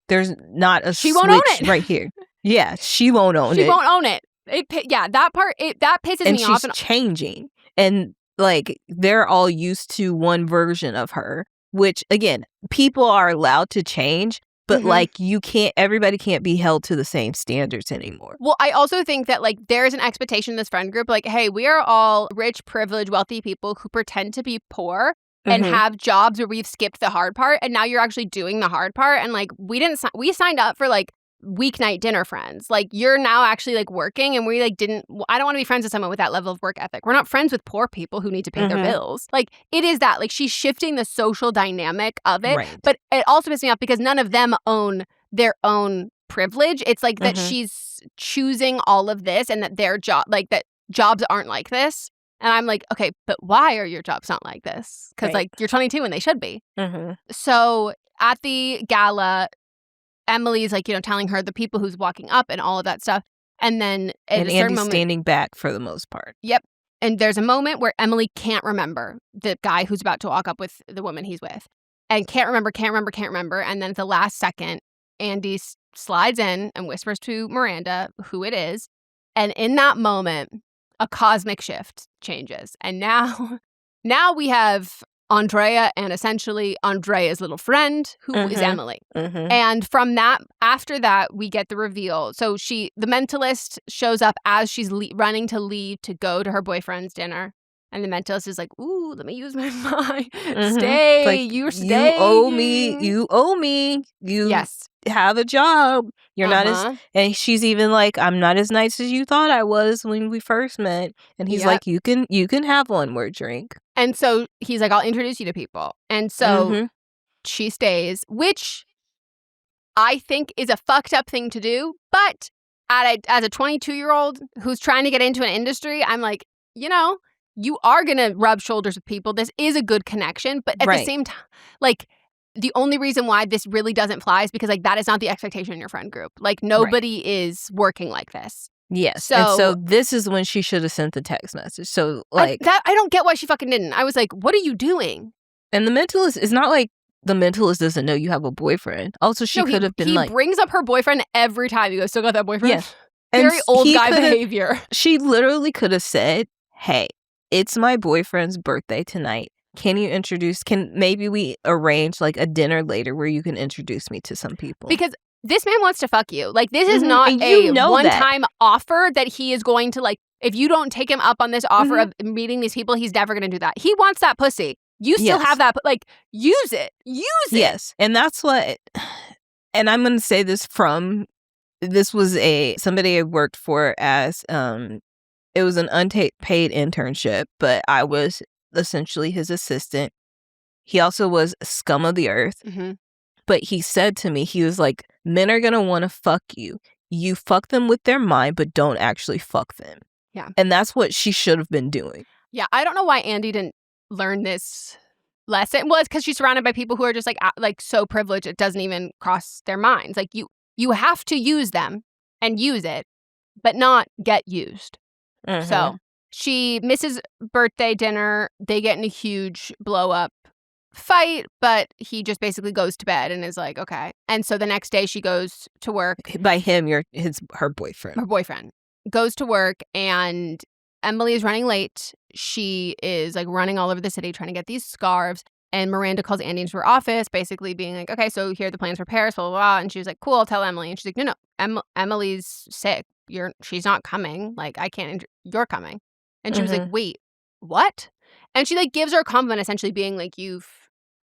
There's not a she switch won't own it. right here. Yeah, she won't own it. She won't own it. That part, that pisses me off. And she's changing. And, like, they're all used to one version of her, which, again, people are allowed to change, but, like, everybody can't be held to the same standards anymore. Well, I also think that, like, there's an expectation in this friend group, like, hey, we are all rich, privileged, wealthy people who pretend to be poor and have jobs where we've skipped the hard part, and now you're actually doing the hard part. And like, we signed up for like weeknight dinner friends. Like, you're now actually like working, and we like I don't want to be friends with someone with that level of work ethic. We're not friends with poor people who need to pay their bills. Like, it is that, like, she's shifting the social dynamic of it. Right. But it also pisses me off because none of them own their own privilege. It's like that she's choosing all of this, and that their job, like that jobs aren't like this. And I'm like, okay, but why are your jobs not like this? Because like, you're 22 and they should be. So at the gala, Emily's like, telling her the people who's walking up and all of that stuff. And then at a certain Andy's moment, standing back for the most part. Yep. And there's a moment where Emily can't remember the guy who's about to walk up with the woman he's with. And can't remember. And then at the last second, Andy slides in and whispers to Miranda who it is. And in that moment, a cosmic shift changes. And now we have Andrea and essentially Andrea's little friend, who is Emily. And from that, after that, we get the reveal. So the mentalist shows up as she's running to leave to go to her boyfriend's dinner. And the mentalist is like, ooh, let me use my mind. Stay. Like, you're staying. You owe me. You have a job. You're not as... And she's even like, I'm not as nice as you thought I was when we first met. And he's like, you can have one more drink. And so he's like, I'll introduce you to people. And so she stays, which I think is a fucked up thing to do. But as a 22-year-old who's trying to get into an industry, I'm like, you are going to rub shoulders with people. This is a good connection. But at the same time, like, the only reason why this really doesn't fly is because, like, that is not the expectation in your friend group. Like, nobody is working like this. Yes. And so this is when she should have sent the text message. So, like... I don't get why she fucking didn't. I was like, what are you doing? And the mentalist, it's not like the mentalist doesn't know you have a boyfriend. Also, she could have been like... He brings up her boyfriend every time. He goes, still got that boyfriend? Yeah. Very old guy behavior. She literally could have said, hey, it's my boyfriend's birthday tonight. Can maybe we arrange like a dinner later where you can introduce me to some people? Because this man wants to fuck you. Like, this is not a one-time offer that he is going to, like, if you don't take him up on this offer of meeting these people, he's never going to do that. He wants that pussy. You still have that, like, use it. Use it. Yes. And that's what, and I'm going to say this was somebody I worked for as, it was an unpaid internship, but I was essentially his assistant. He also was scum of the earth. But he said to me, he was like, men are going to want to fuck you. You fuck them with their mind, but don't actually fuck them. Yeah. And that's what she should have been doing. Yeah. I don't know why Andy didn't learn this lesson. Well, it's because she's surrounded by people who are just like so privileged it doesn't even cross their minds. Like, you have to use them and use it, but not get used. So she misses birthday dinner. They get in a huge blow up fight, but he just basically goes to bed and is like, okay. And so the next day she goes to work. By him, her boyfriend. Her boyfriend goes to work, and Emily is running late. She is like running all over the city trying to get these scarves. And Miranda calls Andy into her office, basically being like, okay, so here are the plans for Paris, blah, blah, blah. And she's like, cool, I'll tell Emily. And she's like, no, Emily's sick. She's not coming. Like, I can't, you're coming. And she was like, wait, what? And she like gives her a compliment, essentially being like, this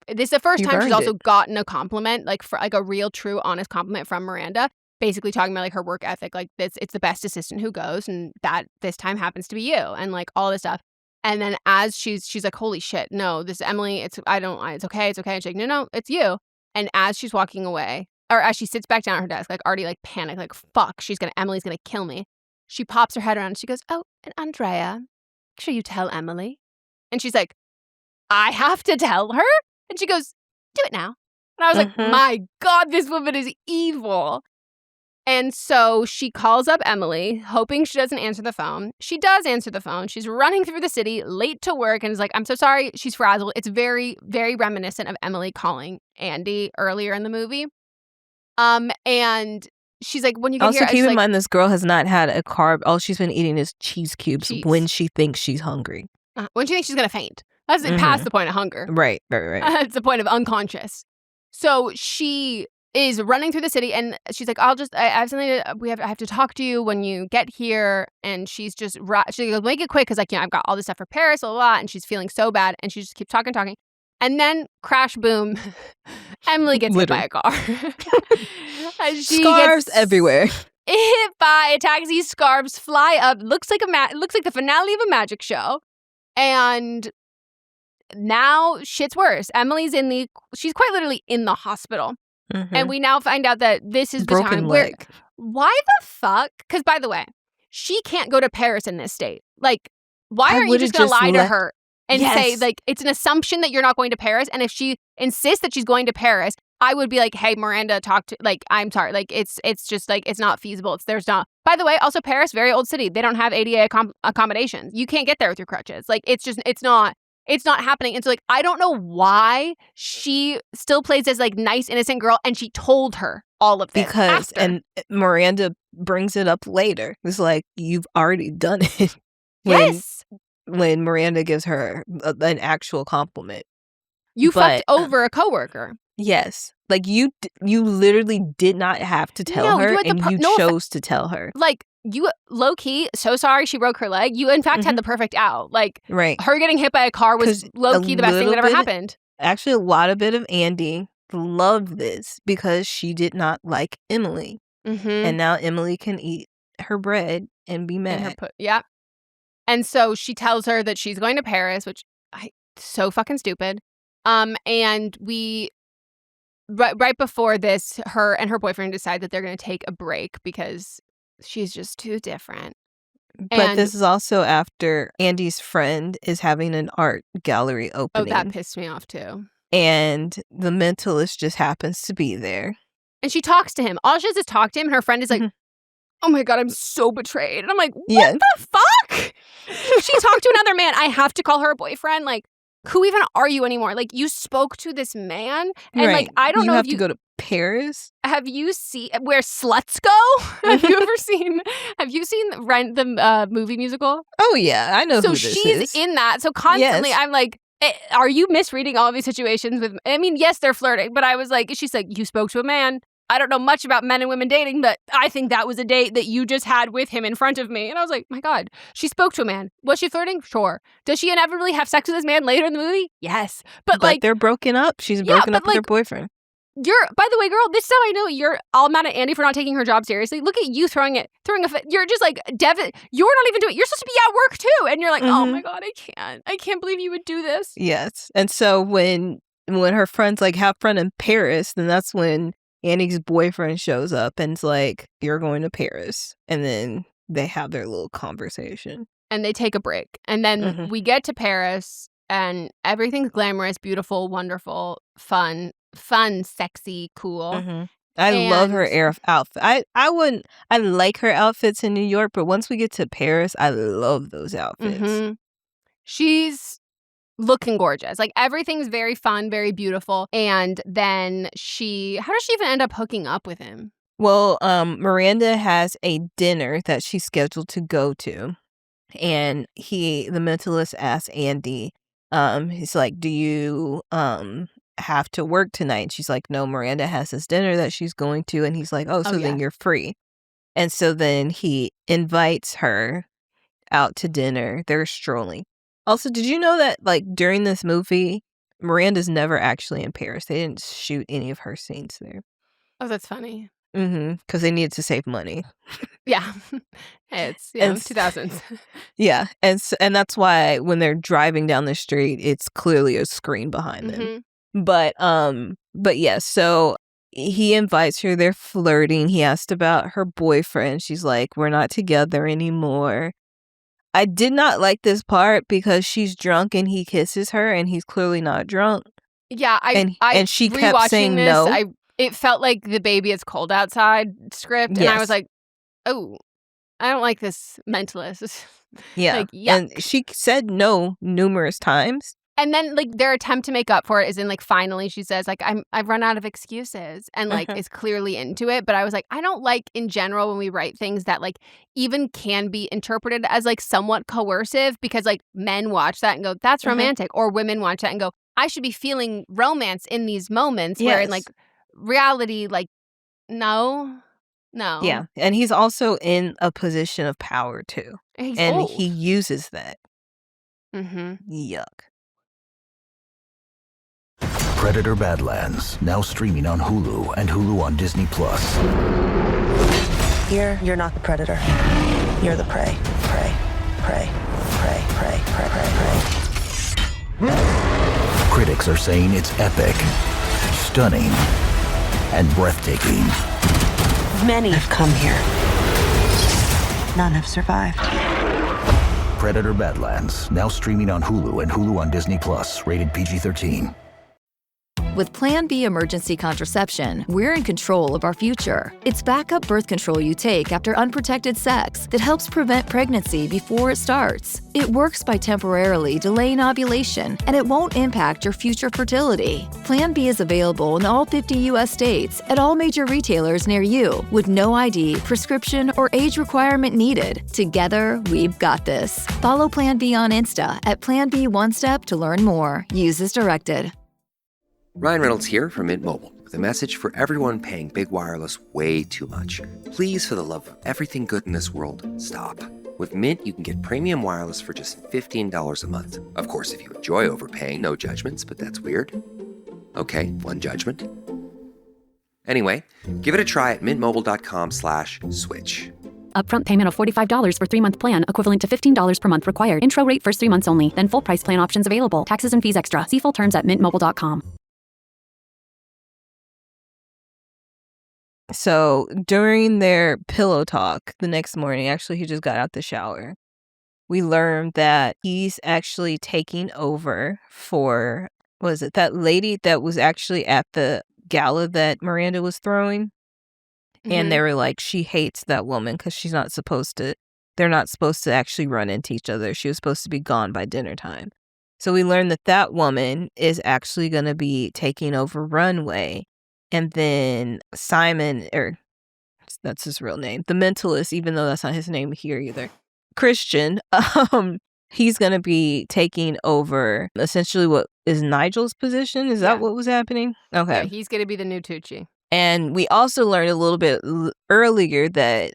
is the first time she's also gotten a compliment, like for like a real, true, honest compliment from Miranda, basically talking about like her work ethic. Like, it's the best assistant who goes, and that this time happens to be you, and like all this stuff. And then as she's like, holy shit, no, this is Emily, it's okay. And she's like, no, it's you. And as she's walking away, or as she sits back down at her desk, like already like panicked, like, fuck, Emily's gonna kill me. She pops her head around and she goes, oh, and Andrea, make sure you tell Emily. And she's like, I have to tell her? And she goes, do it now. And I was like, my God, this woman is evil. And so she calls up Emily, hoping she doesn't answer the phone. She does answer the phone. She's running through the city, late to work, and is like, I'm so sorry. She's frazzled. It's very, very reminiscent of Emily calling Andy earlier in the movie. And she's like, when you get here... Also, keep in mind, this girl has not had a carb. All she's been eating is cheese cubes when she thinks she's hungry. When she thinks she's going to faint. That's past the point of hunger. Right. It's the point of unconscious. So she is running through the city, and she's like, I have something I have to talk to you when you get here. And she's just, she goes, make it quick, because like, I've got all this stuff for Paris, blah, blah, blah, and she's feeling so bad, and she just keeps talking. And then, crash, boom, Emily gets hit by a car. Scarves everywhere. Hit by a taxi, scarves fly up. Looks like the finale of a magic show. And now shit's worse. Emily's she's quite literally in the hospital. And we now find out that this is the time where, why the fuck? Because, by the way, she can't go to Paris in this state. Like, why aren't you just going to lie to her and say, like, it's an assumption that you're not going to Paris? And if she insists that she's going to Paris, I would be like, hey, Miranda, I'm sorry. Like, it's just, like, it's not feasible. There's not. By the way, also Paris, very old city. They don't have ADA accommodations. You can't get there with your crutches. Like, it's not happening. And so, like, I don't know why she still plays this, like, nice, innocent girl, and she told her all of this after. And Miranda brings it up later. It's like, you've already done it. When Miranda gives her an actual compliment. You fucked over a coworker. Yes. Like, you literally did not have to tell her, and you chose to tell her. Like, you low-key, so sorry she broke her leg. You, in fact, had the perfect out. Like, her getting hit by a car was low-key the best thing that ever happened. Actually, a lot of bit of Andy loved this because she did not like Emily. And now Emily can eat her bread and be mad. Yeah. And so she tells her that she's going to Paris, which so fucking stupid. And we... Right before this, her and her boyfriend decide that they're going to take a break because she's just too different. But this is also after Andy's friend is having an art gallery opening. Oh, that pissed me off too. and the mentalist just happens to be there. And she talks to him. All she does is talk to him. And her friend is like, oh my God, I'm so betrayed. And I'm like, what the fuck? She talked to another man. I have to call her a boyfriend. Like, who even are you anymore? Like, you spoke to this man. And like, I don't know if you have to go to Paris. Have you seen where sluts go? Have you ever seen? Have you seen Rent, the movie musical? Oh yeah, I know. So who this she's is. in that. So constantly, Yes. I'm like, are you misreading all of these situations with? I mean, yes, they're flirting, but I was like, she's like, you spoke to a man. I don't know much about men and women dating, but I think that was a date that you just had with him in front of me. And I was like, my God, she spoke to a man. Was she flirting? Sure. Does she inevitably have sex with this man later in the movie? Yes. But like, they're broken up. She's broken up with her boyfriend. By the way, girl, this time I know you're all mad at Andy for not taking her job seriously. Look at you throwing a fit. You're just like, Devin, you're not even doing it. You're supposed to be at work too. And you're like, oh my God, I can't believe you would do this. Yes. And so when her friends like have fun in Paris, then that's when Annie's boyfriend shows up and's like, you're going to Paris. And then they have their little conversation. And they take a break. And then we get to Paris and everything's glamorous, beautiful, wonderful, fun, sexy, cool. I love her outfit. I like her outfits in New York, but once we get to Paris, I love those outfits. She's looking gorgeous. Like, everything's very fun, very beautiful. And then how does she even end up hooking up with him? Well, Miranda has a dinner that she's scheduled to go to. And the mentalist asks Andy, he's like, do you have to work tonight? And she's like, no, Miranda has this dinner that she's going to. And he's like, then you're free. And so then he invites her out to dinner. They're strolling. Also, did you know that like during this movie, Miranda's never actually in Paris? They didn't shoot any of her scenes there. Oh, that's funny. Because they needed to save money. Yeah. It's 2000s. Yeah. And that's why when they're driving down the street, it's clearly a screen behind them. But yeah, so he invites her, they're flirting. He asked about her boyfriend. She's like, we're not together anymore. I did not like this part because she's drunk and he kisses her and he's clearly not drunk. Yeah, and she kept saying this, no. It felt like the baby it's cold outside script. And I was like, oh, I don't like this mentalist. Yeah. Like, yuck. And she said no numerous times. And then like their attempt to make up for it is in like finally she says like I've run out of excuses and like is clearly into it. But I was like, I don't like in general when we write things that like even can be interpreted as like somewhat coercive, because like men watch that and go, that's romantic, or women watch that and go, I should be feeling romance in these moments. Where in like reality, like no. Yeah. And he's also in a position of power too. He's and old. he uses that. Yuck. Predator Badlands, now streaming on Hulu and Hulu on Disney+. Here, you're not the predator. You're the prey. Prey. Prey. Prey. Prey. Prey. Prey. Prey. Critics are saying it's epic, stunning, and breathtaking. Many have come here. None have survived. Predator Badlands, now streaming on Hulu and Hulu on Disney+, rated PG-13. With Plan B emergency contraception, we're in control of our future. It's backup birth control you take after unprotected sex that helps prevent pregnancy before it starts. It works by temporarily delaying ovulation, and it won't impact your future fertility. Plan B is available in all 50 U.S. states at all major retailers near you, with no ID, prescription, or age requirement needed. Together, we've got this. Follow Plan B on Insta at Plan B One Step to learn more. Use as directed. Ryan Reynolds here from Mint Mobile with a message for everyone paying big wireless way too much. Please, for the love of everything good in this world, stop. With Mint, you can get premium wireless for just $15 a month. Of course, if you enjoy overpaying, no judgments, but that's weird. Okay, one judgment. Anyway, give it a try at mintmobile.com/switch. Upfront payment of $45 for 3-month plan, equivalent to $15 per month required. Intro rate first 3 months only, then full price plan options available. Taxes and fees extra. See full terms at mintmobile.com. So during their pillow talk the next morning, actually he just got out the shower, we learned that he's actually taking over for was it that lady that was actually at the gala that Miranda was throwing? And they were like, she hates that woman because she's not supposed to, they're not supposed to actually run into each other. She was supposed to be gone by dinner time. So we learned that that woman is actually going to be taking over Runway. And then Simon, or that's his real name, the mentalist, even though that's not his name here either, Christian, he's going to be taking over essentially what is Nigel's position. Is that what was happening? Okay. Yeah, he's going to be the new Tucci. And we also learned a little bit earlier that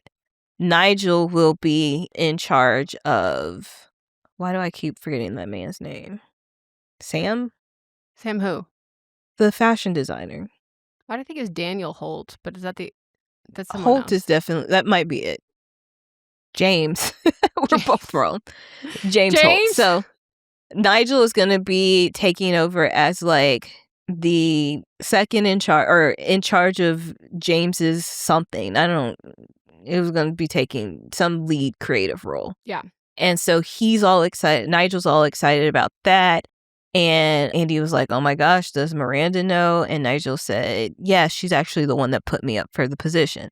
Nigel will be in charge of, why do I keep forgetting that man's name? Sam? Sam who? The fashion designer. Why do I think it's Daniel Holt? But is that that's someone Holt else. is definitely, that might be it. James. We're both wrong. James Holt. So Nigel is going to be taking over as like the second in charge, or in charge of James's something. It was going to be taking some lead creative role. Yeah. And so he's all excited. Nigel's all excited about that. And Andy was like, oh my gosh, does Miranda know? And Nigel said, yeah, she's actually the one that put me up for the position.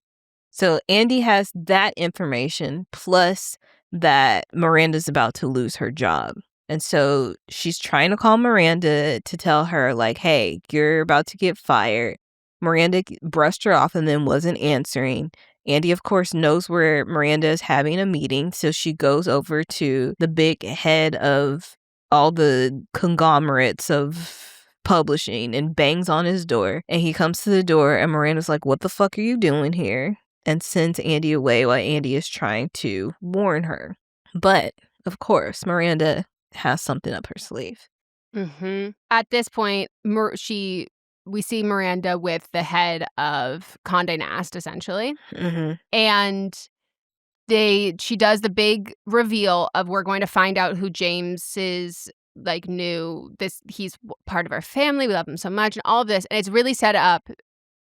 So Andy has that information, plus that Miranda's about to lose her job. And so she's trying to call Miranda to tell her, like, hey, you're about to get fired. Miranda brushed her off and then wasn't answering. Andy, of course, knows where Miranda is having a meeting. So she goes over to the big head of all the conglomerates of publishing and bangs on his door. And he comes to the door and Miranda's like, what the fuck are you doing here? And sends Andy away while Andy is trying to warn her. But, of course, Miranda has something up her sleeve. At this point, we see Miranda with the head of Condé Nast, essentially. And she does the big reveal of, we're going to find out who James is, like, he's part of our family, we love him so much, and all of this. And it's really set up,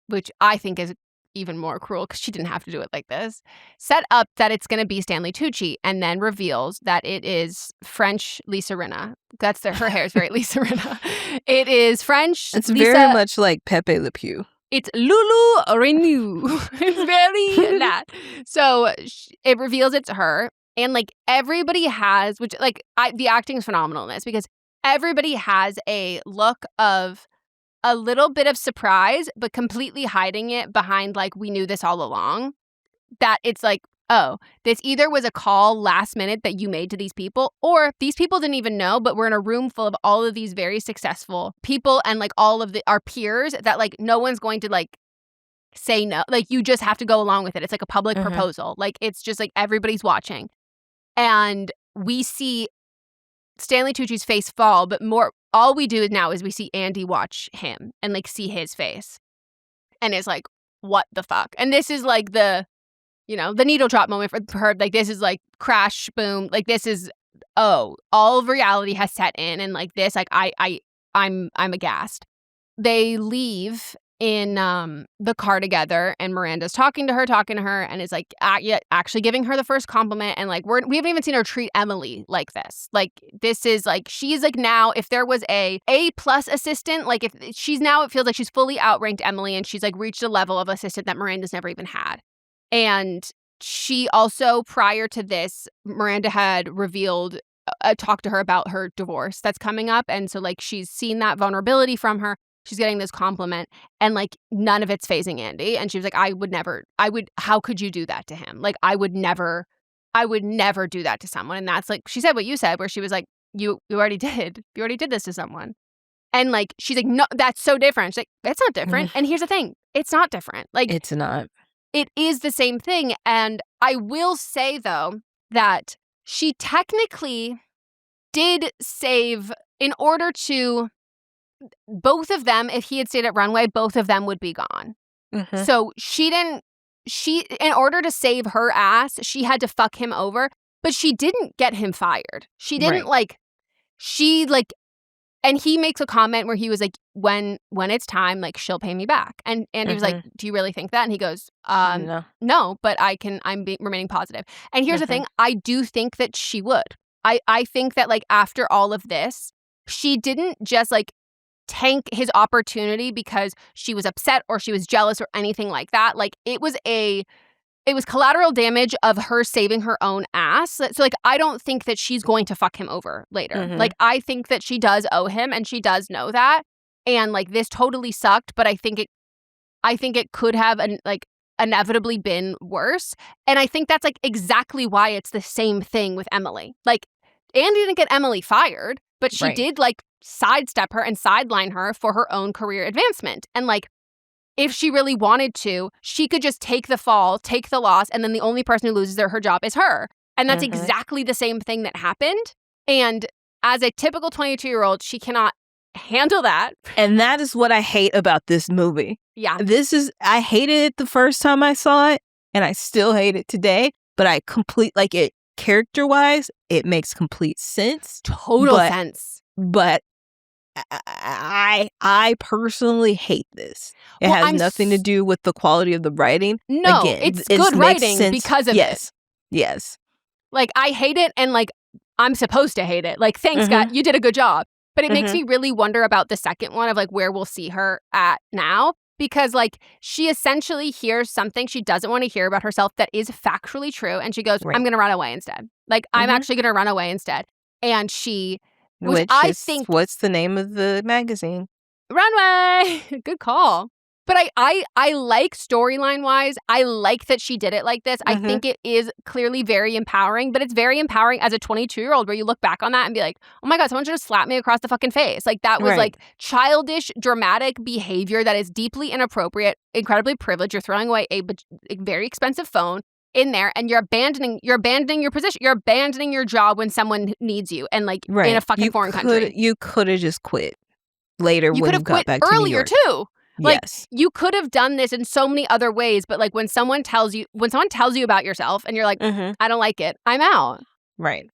which I think is even more cruel because she didn't have to do it like this, set up that it's going to be Stanley Tucci, and then reveals that it is French Lisa Rinna. Her hair is very Lisa Rinna. It is French. It's very much like Pepe Le Pew. It's Lulu Renew. It's very that. So it reveals it's her. And like everybody has, which like the acting is phenomenal in this, because everybody has a look of a little bit of surprise, but completely hiding it behind, like, we knew this all along. That it's like, oh, this either was a call last minute that you made to these people, or these people didn't even know, but we're in a room full of all of these very successful people and like all of our peers that like no one's going to like say no. Like, you just have to go along with it. It's like a public proposal. Like, it's just like everybody's watching. And we see Stanley Tucci's face fall, but all we do now is we see Andy watch him and like see his face. And it's like, what the fuck? And this is like the needle drop moment for her. Like, this is like crash, boom. Like, this is, all of reality has set in. And like this, like I'm aghast. They leave in the car together, and Miranda's talking to her, and is like actually giving her the first compliment. And like we haven't even seen her treat Emily like this. Like, this is like, she's like, now if there was a plus assistant, like if she's now, it feels like she's fully outranked Emily, and she's like reached a level of assistant that Miranda's never even had. And she also, prior to this, Miranda had revealed, talked to her about her divorce that's coming up. And so like she's seen that vulnerability from her. She's getting this compliment, and like none of it's phasing Andy. And she was like, how could you do that to him? Like, I would never do that to someone. And that's like, she said what you said, where she was like, you already did this to someone. And like, she's like, no, that's so different. She's like, that's not different. And here's the thing, it's not different. Like, it's not. It is the same thing. And I will say, though, that she technically did save, in order to, both of them, if he had stayed at Runway, both of them would be gone. So in order to save her ass, she had to fuck him over, but she didn't get him fired. She didn't and he makes a comment where he was like, when it's time, like, she'll pay me back. And he was like, do you really think that? And he goes, no, but I'm remaining positive. And here's the thing, I do think that she would. I think that like after all of this, she didn't just like tank his opportunity because she was upset or she was jealous or anything like that. Like, it was collateral damage of her saving her own ass. So, like, I don't think that she's going to fuck him over later. Mhm. Like, I think that she does owe him, and she does know that. And, like, this totally sucked, but I think it could have, inevitably been worse. And I think that's, like, exactly why it's the same thing with Emily. Like, Andy didn't get Emily fired, but she did, like, sidestep her and sideline her for her own career advancement. And, like, if she really wanted to, she could just take the fall, take the loss, and then the only person who loses her job is her. And that's exactly the same thing that happened. And as a typical 22-year-old, she cannot handle that. And that is what I hate about this movie. Yeah. I hated it the first time I saw it, and I still hate it today, but it character-wise, it makes complete sense. Total sense. But I personally hate this. It has nothing to do with the quality of the writing. No, Again, it's it good makes writing sense. because of it. Yes. Like, I hate it, and, like, I'm supposed to hate it. Like, thanks, God, you did a good job. But it makes me really wonder about the second one of, like, where we'll see her at now. Because, like, she essentially hears something she doesn't want to hear about herself that is factually true. And she goes, I'm going to run away instead. Like, I'm actually going to run away instead. And she... What's the name of the magazine? Runway! Good call. But I like storyline-wise, I like that she did it like this. I think it is clearly very empowering, but it's very empowering as a 22-year-old where you look back on that and be like, oh my God, someone just slapped me across the fucking face. Like, that was like childish, dramatic behavior that is deeply inappropriate, incredibly privileged. You're throwing away a very expensive phone in there, and you're abandoning your position. You're abandoning your job when someone needs you, and like in a fucking foreign country. You could have just quit later when you got back to New York. Too. Like, yes. You could have done this in so many other ways, but like when someone tells you about yourself and you're like, I don't like it, I'm out. Right.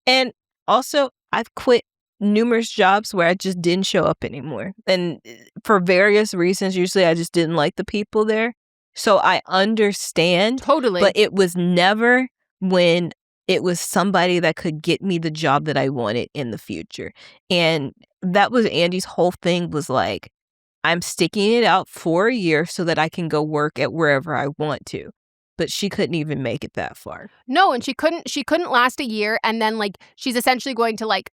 And also, I've quit numerous jobs where I just didn't show up anymore. And for various reasons, usually I just didn't like the people there. So I understand. Totally. But it was never when it was somebody that could get me the job that I wanted in the future. And that was Andy's whole thing, was like, I'm sticking it out for a year so that I can go work at wherever I want to. But she couldn't even make it that far. No, and she couldn't last a year, and then like she's essentially going to like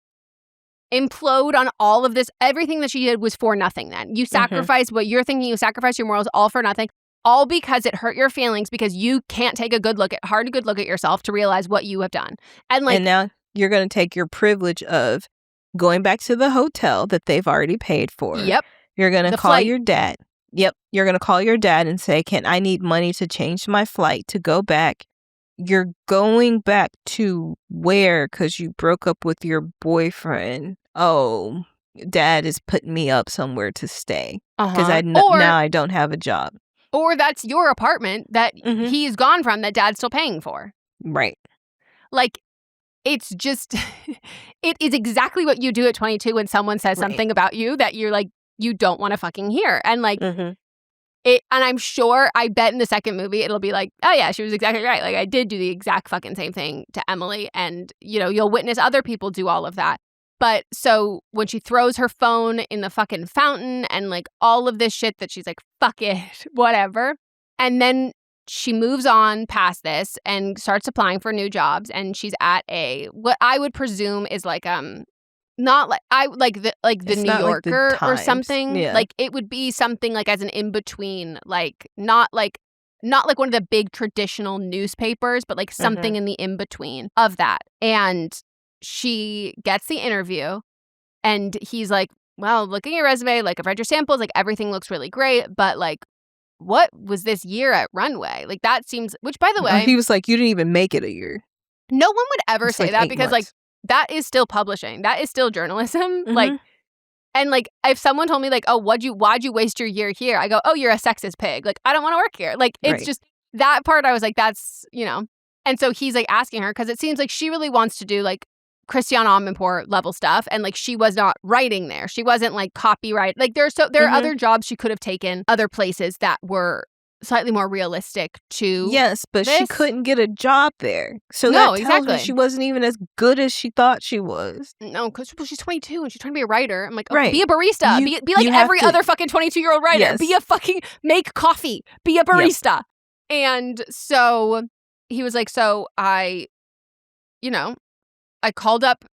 implode on all of this. Everything that she did was for nothing then. You sacrificed what you're thinking, you sacrificed your morals all for nothing. All because it hurt your feelings, because you can't take a good look at yourself to realize what you have done. And now you're going to take your privilege of going back to the hotel that they've already paid for. Yep. You're going to call your dad. Yep. You're going to call your dad and say, I need money to change my flight to go back. You're going back to where? Because you broke up with your boyfriend. Oh, dad is putting me up somewhere to stay. Because now I don't have a job. Or that's your apartment that he's gone from that dad's still paying for. Right. Like, it's just, it is exactly what you do at 22 when someone says something about you that you're like, you don't want to fucking hear. And like, and I'm sure, I bet in the second movie, it'll be like, oh yeah, she was exactly right. Like, I did do the exact fucking same thing to Emily. And, you know, you'll witness other people do all of that. But so when she throws her phone in the fucking fountain and like all of this shit that she's like, fuck it, whatever. And then she moves on past this and starts applying for new jobs. And she's at what I would presume is like, not like the New Yorker or something. Yeah. Like it would be something like as an in-between, like not like one of the big traditional newspapers, but like something in the in-between of that. And she gets the interview and he's like, well, looking at your resume, like I've read your samples, like everything looks really great, but like what was this year at Runway? Like that seems, which by the way, he was like, you didn't even make it a year. No one would ever say like that 8 because months. like that is still publishing. That is still journalism. Like, and like if someone told me like, oh, why'd you waste your year here? I go, oh, you're a sexist pig. Like, I don't want to work here. Like, it's just that part. I was like, that's, you know. And so he's like asking her because it seems like she really wants to do like Christiane Amanpour level stuff. And like she was not writing there. She wasn't like copyright. Like there are other jobs she could have taken other places that were slightly more realistic to Yes, but this. she couldn't get a job there. So No, that tells me exactly. she wasn't even as good as she thought she was. No, because she's 22 and she's trying to be a writer. I'm like, oh, Right. be a barista. You- Be like you have every to- other fucking 22-year-old writer. Yes. Be a fucking make coffee. Be a barista. And so he was like, so I called up,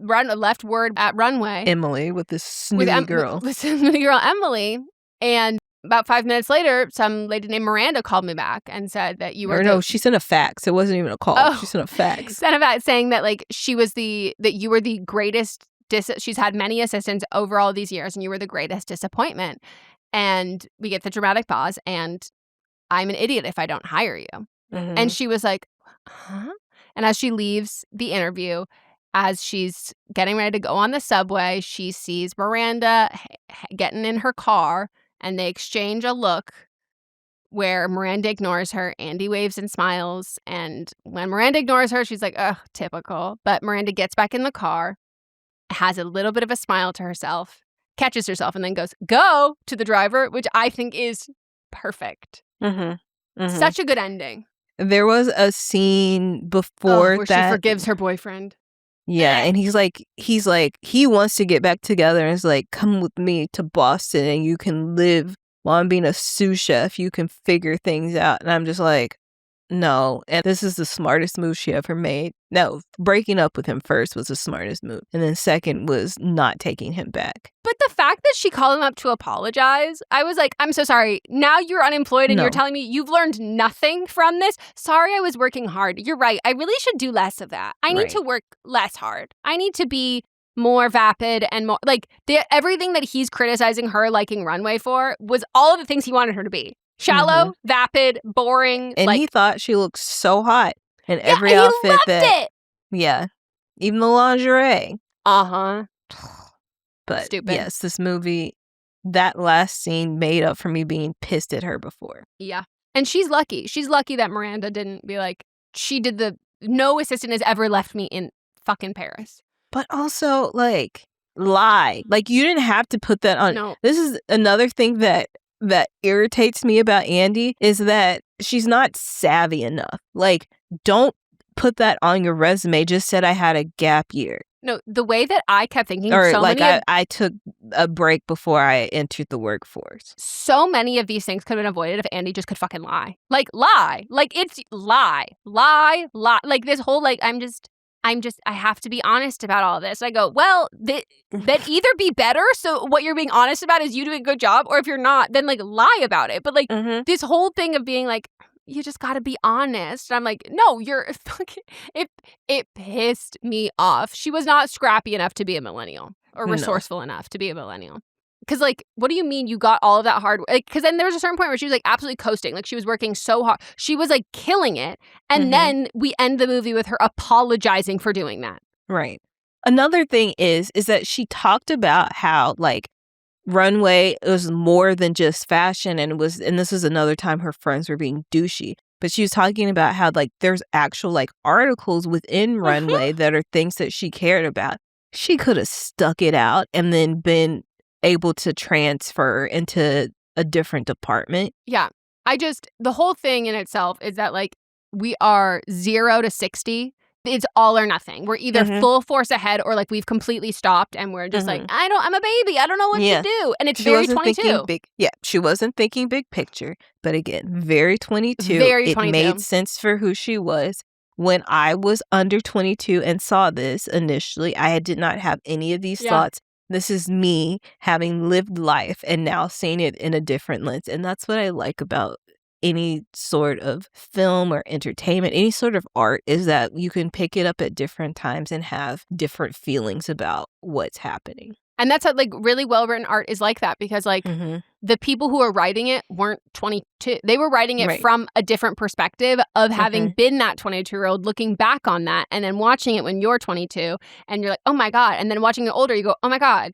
left word at Runway. Emily with this snooty girl. With snooty girl Emily. And about 5 minutes later, some lady named Miranda called me back and said that you were No, she sent a fax. It wasn't even a call. Oh. She sent a fax. Sent a fax saying that like that you were the greatest. She's had many assistants over all these years, and you were the greatest disappointment. And we get the dramatic pause, and I'm an idiot if I don't hire you. Mm-hmm. And she was like, huh? And as she leaves the interview, as she's getting ready to go on the subway, she sees Miranda getting in her car, and they exchange a look where Miranda ignores her. Andy waves and smiles. And when Miranda ignores her, she's like, oh, typical. But Miranda gets back in the car, has a little bit of a smile to herself, catches herself, and then goes, go to the driver, which I think is perfect. Mm-hmm. Mm-hmm. Such a good ending. There was a scene before where that she forgives her boyfriend. Yeah, and he's like, he wants to get back together and is like, come with me to Boston and you can live while I'm being a sous chef. You can figure things out. And I'm just like, no. And this is the smartest move she ever made. No, breaking up with him first was the smartest move. And then second was not taking him back. But the fact that she called him up to apologize, I was like, I'm so sorry. Now you're unemployed and No. you're telling me you've learned nothing from this? Sorry, I was working hard. You're right. I really should do less of that. I need Right. to work less hard. I need to be more vapid and more like everything that he's criticizing her liking Runway for was all of the things he wanted her to be. Shallow, vapid, boring. And like, he thought she looked so hot in yeah, every he outfit loved that. it. Yeah. Even the lingerie. Uh-huh. But Stupid. yes, this movie, that last scene made up for me being pissed at her before. Yeah. And she's lucky. She's lucky that Miranda didn't be like, no assistant has ever left me in fucking Paris. But also, like, lie. Like, you didn't have to put that on. No. This is another thing that irritates me about Andy is that she's not savvy enough. Like, don't put that on your resume. Just said I had a gap year. No, the way that I kept thinking, Or so like many I took a break before I entered the workforce. so many of these things could have been avoided if Andy just could fucking lie. Like, lie. Like, it's lie. Like, this whole, like, I have to be honest about all this. I go, well, that either be better, so what you're being honest about is you doing a good job, or if you're not, then, like, lie about it. But, like, this whole thing of being like, you just got to be honest. And I'm like, no, you're fucking, it pissed me off. She was not scrappy enough to be a millennial or resourceful enough to be a millennial. Because, like, what do you mean you got all of that hard? Because then there was a certain point where she was, like, absolutely coasting. Like, she was working so hard. She was, like, killing it. And then we end the movie with her apologizing for doing that. Right. Another thing is that she talked about how, like, Runway was more than just fashion, and this is another time her friends were being douchey. But she was talking about how, like, there's actual, like, articles within Runway that are things that she cared about. She could have stuck it out and then been able to transfer into a different department. Yeah. The whole thing in itself is that, like, we are 0 to 60. It's all or nothing. We're either full force ahead or, like, we've completely stopped and we're just like, I'm a baby. I don't know what to do. And it's very 22. She wasn't thinking big picture. But again, very 22. Very It 22. made sense for who she was. When I was under 22 and saw this initially, I did not have any of these thoughts. This is me having lived life and now seeing it in a different lens. And that's what I like about any sort of film or entertainment, any sort of art, is that you can pick it up at different times and have different feelings about what's happening. And that's how, like, really well-written art is like that because, like, the people who are writing it weren't 22. They were writing it from a different perspective of having been that 22-year-old, looking back on that, and then watching it when you're 22, and you're like, oh, my God. And then watching it older, you go, oh, my God.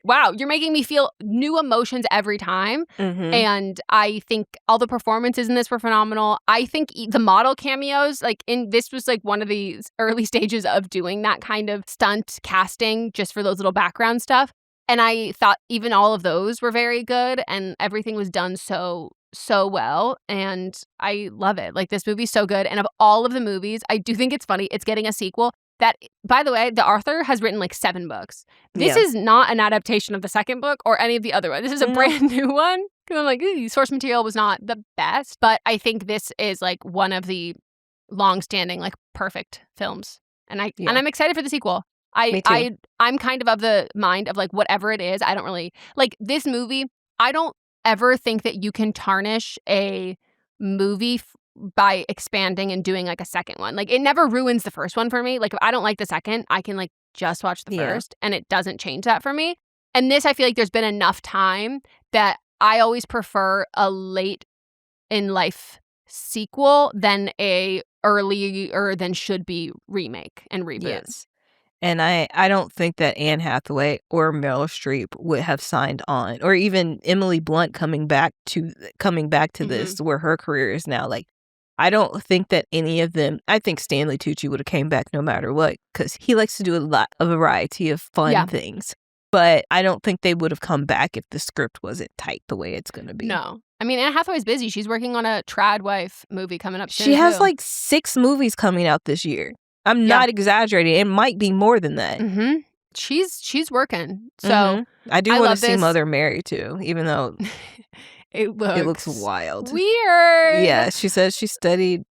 Wow, you're making me feel new emotions every time. And I think all the performances in this were phenomenal. I think the model cameos, like, this was, like, one of the early stages of doing that kind of stunt casting just for those little background stuff. And I thought even all of those were very good, and everything was done so so well, and I love it. Like, this movie's so good. And of all of the movies, I do think it's funny. It's getting a sequel that, by the way, the author has written like 7 books. This is not an adaptation of the second book or any of the other ones. This is a brand new one. Because I'm like, source material was not the best. But I think this is like one of the long-standing, like, perfect films. And I'm excited for the sequel. I'm kind of the mind of like, whatever it is, I don't really like this movie. I don't ever think that you can tarnish a movie by expanding and doing like a second one. Like, it never ruins the first one for me. Like, if I don't like the second, I can like just watch the first, and it doesn't change that for me. And this, I feel like there's been enough time that I always prefer a late in life sequel than a earlier than should be remake and reboot. Yes. And I don't think that Anne Hathaway or Meryl Streep would have signed on, or even Emily Blunt coming back to this, where her career is now. Like, I don't think that any of them. I think Stanley Tucci would have came back no matter what, because he likes to do a variety of fun things. But I don't think they would have come back if the script wasn't tight the way it's going to be. No. I mean, Anne Hathaway's busy. She's working on a trad wife movie coming up soon. She has like 6 movies coming out this year. I'm not exaggerating. It might be more than that. Mm-hmm. She's working. So I do want to see Mother Mary too, even though it looks wild. Weird. Yeah, she says she studied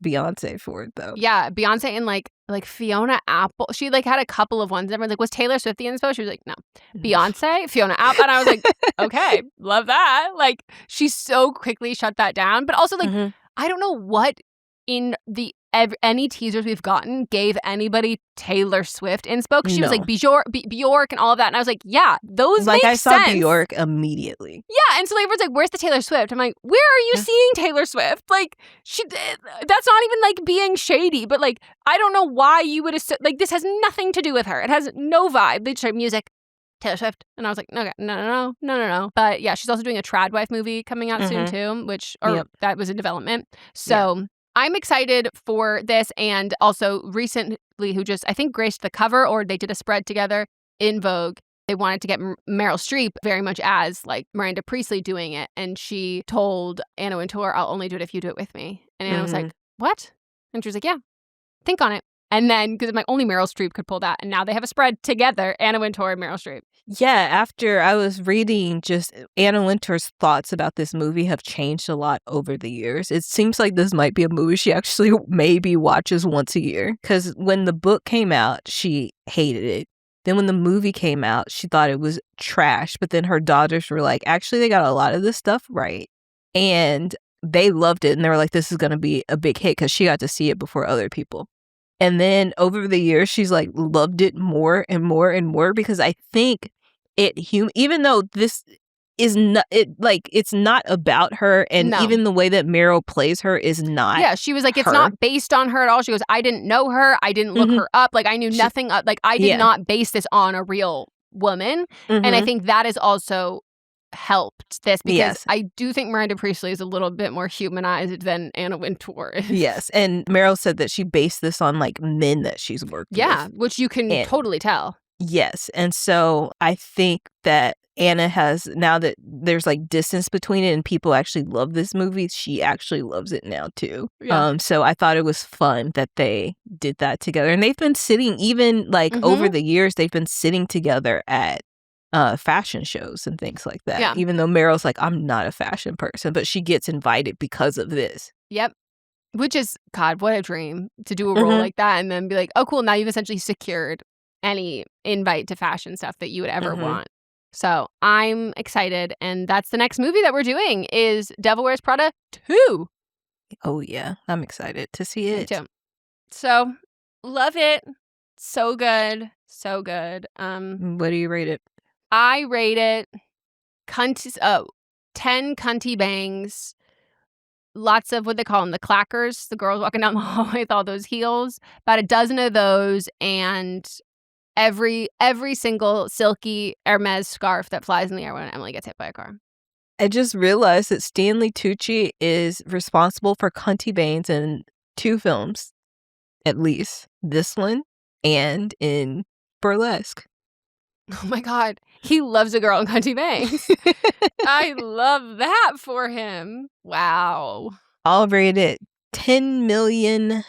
Beyonce for it though. Yeah, Beyonce and like Fiona Apple. She like had a couple of ones. Everyone's like, was Taylor Swift the inspo? She was like, no. Beyonce, Fiona Apple. And I was like, okay, love that. Like, she so quickly shut that down. But also like, I don't know what in the any teasers we've gotten gave anybody Taylor Swift inspo, because she was like Bjork and all of that, and I was like, yeah, those like make I saw sense. Bjork immediately. Yeah, and so everyone's like, where's the Taylor Swift? I'm like, where are you seeing Taylor Swift? Like, that's not even like being shady, but like, I don't know why you would like, this has nothing to do with her. It has no vibe. They just say music, Taylor Swift, and I was like, okay, no. But yeah, she's also doing a trad wife movie coming out soon too, which that was in development. So. I'm excited for this, and also recently who just, I think, graced the cover, or they did a spread together in Vogue. They wanted to get Meryl Streep very much as like Miranda Priestley doing it, and she told Anna Wintour, I'll only do it if you do it with me. And Anna was like, what? And she was like, yeah, think on it. And then, because I'm like, only Meryl Streep could pull that, and now they have a spread together, Anna Wintour and Meryl Streep. Yeah, after I was reading, just Anna Wintour's thoughts about this movie have changed a lot over the years. It seems like this might be a movie she actually maybe watches once a year. Because when the book came out, she hated it. Then when the movie came out, she thought it was trash. But then her daughters were like, actually, they got a lot of this stuff right. And they loved it. And they were like, this is going to be a big hit, because she got to see it before other people. And then over the years, she's like loved it more and more and more, because I think even though this is not, it's not about her, and even the way that Meryl plays her is not. Yeah, she was like, it's not based on her at all. She goes, I didn't know her. I didn't look her up. Like, I knew nothing. Like, I did not base this on a real woman. And I think that has also helped this, because I do think Miranda Priestley is a little bit more humanized than Anna Wintour is. Yes, and Meryl said that she based this on like men that she's worked with. Yeah, which you can totally tell. Yes, and so I think that Anna has, now that there's like distance between it and people actually love this movie, she actually loves it now too. Yeah. So I thought it was fun that they did that together, and they've been sitting, even like over the years, they've been sitting together at fashion shows and things like that. Yeah. Even though Meryl's like, I'm not a fashion person, but she gets invited because of this. Yep. Which is, God, what a dream to do a role like that, and then be like, oh, cool, now you've essentially secured any invite to fashion stuff that you would ever want. So I'm excited, and that's the next movie that we're doing is Devil Wears Prada 2. Oh yeah, I'm excited to see it. Me too. So love it. So good. So good. What do you rate it? I rate it 10 cunty bangs. Lots of what they call them, the clackers, the girls walking down the hallway with all those heels. About a dozen of those, and every single silky Hermes scarf that flies in the air when Emily gets hit by a car. I just realized that Stanley Tucci is responsible for cunty bangs in 2 films, at least. This one and in Burlesque. Oh my God. He loves a girl in Cunty Banks. I love that for him. Wow. All rated 10 million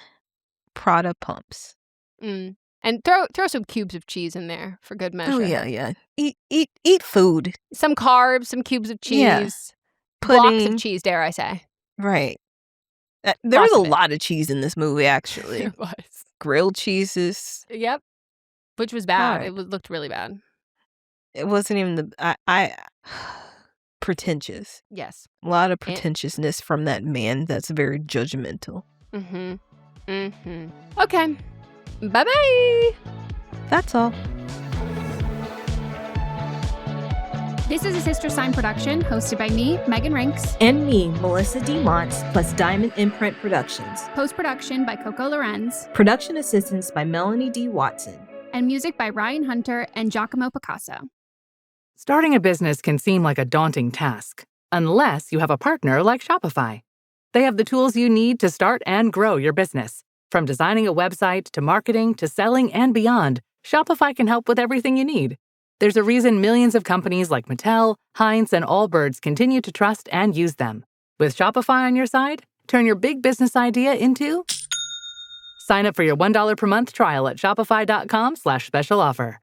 Prada pumps. And throw some cubes of cheese in there for good measure. Oh, yeah. Eat food. Some carbs, some cubes of cheese. Yeah. Blocks of cheese, dare I say. Right. There was a lot of cheese in this movie, actually. There was. Grilled cheeses. Yep. Which was bad. Right. It looked really bad. It wasn't even pretentious. Yes. A lot of pretentiousness from that man that's very judgmental. Okay. Bye-bye. That's all. This is a Sister Sign production hosted by me, Megan Rinks. And me, Melissa D. Montz, plus Diamond Imprint Productions. Post-production by Coco Lorenz. Production assistance by Melanie D. Watson. And music by Ryan Hunter and Giacomo Picasso. Starting a business can seem like a daunting task, unless you have a partner like Shopify. They have the tools you need to start and grow your business. From designing a website to marketing to selling and beyond, Shopify can help with everything you need. There's a reason millions of companies like Mattel, Heinz, and Allbirds continue to trust and use them. With Shopify on your side, turn your big business idea into... Sign up for your $1 per month trial at shopify.com/special offer.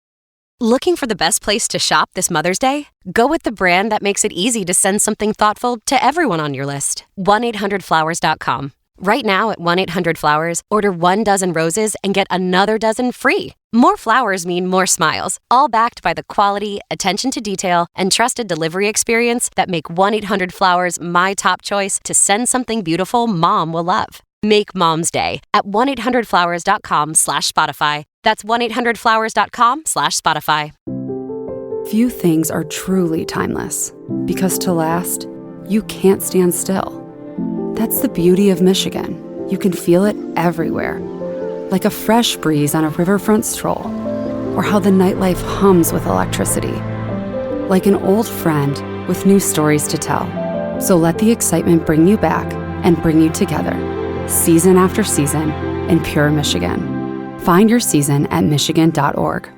Looking for the best place to shop this Mother's Day? Go with the brand that makes it easy to send something thoughtful to everyone on your list. 1-800-Flowers.com. Right now at 1-800-Flowers, order 1 dozen roses and get another dozen free. More flowers mean more smiles, all backed by the quality, attention to detail, and trusted delivery experience that make 1-800-Flowers my top choice to send something beautiful Mom will love. Make Mom's Day at 1-800-Flowers.com/Spotify. That's 1-800-Flowers.com/Spotify. Few things are truly timeless, because to last, you can't stand still. That's the beauty of Michigan. You can feel it everywhere. Like a fresh breeze on a riverfront stroll, or how the nightlife hums with electricity. Like an old friend with new stories to tell. So let the excitement bring you back and bring you together, season after season, in pure Michigan. Find your season at michigan.org.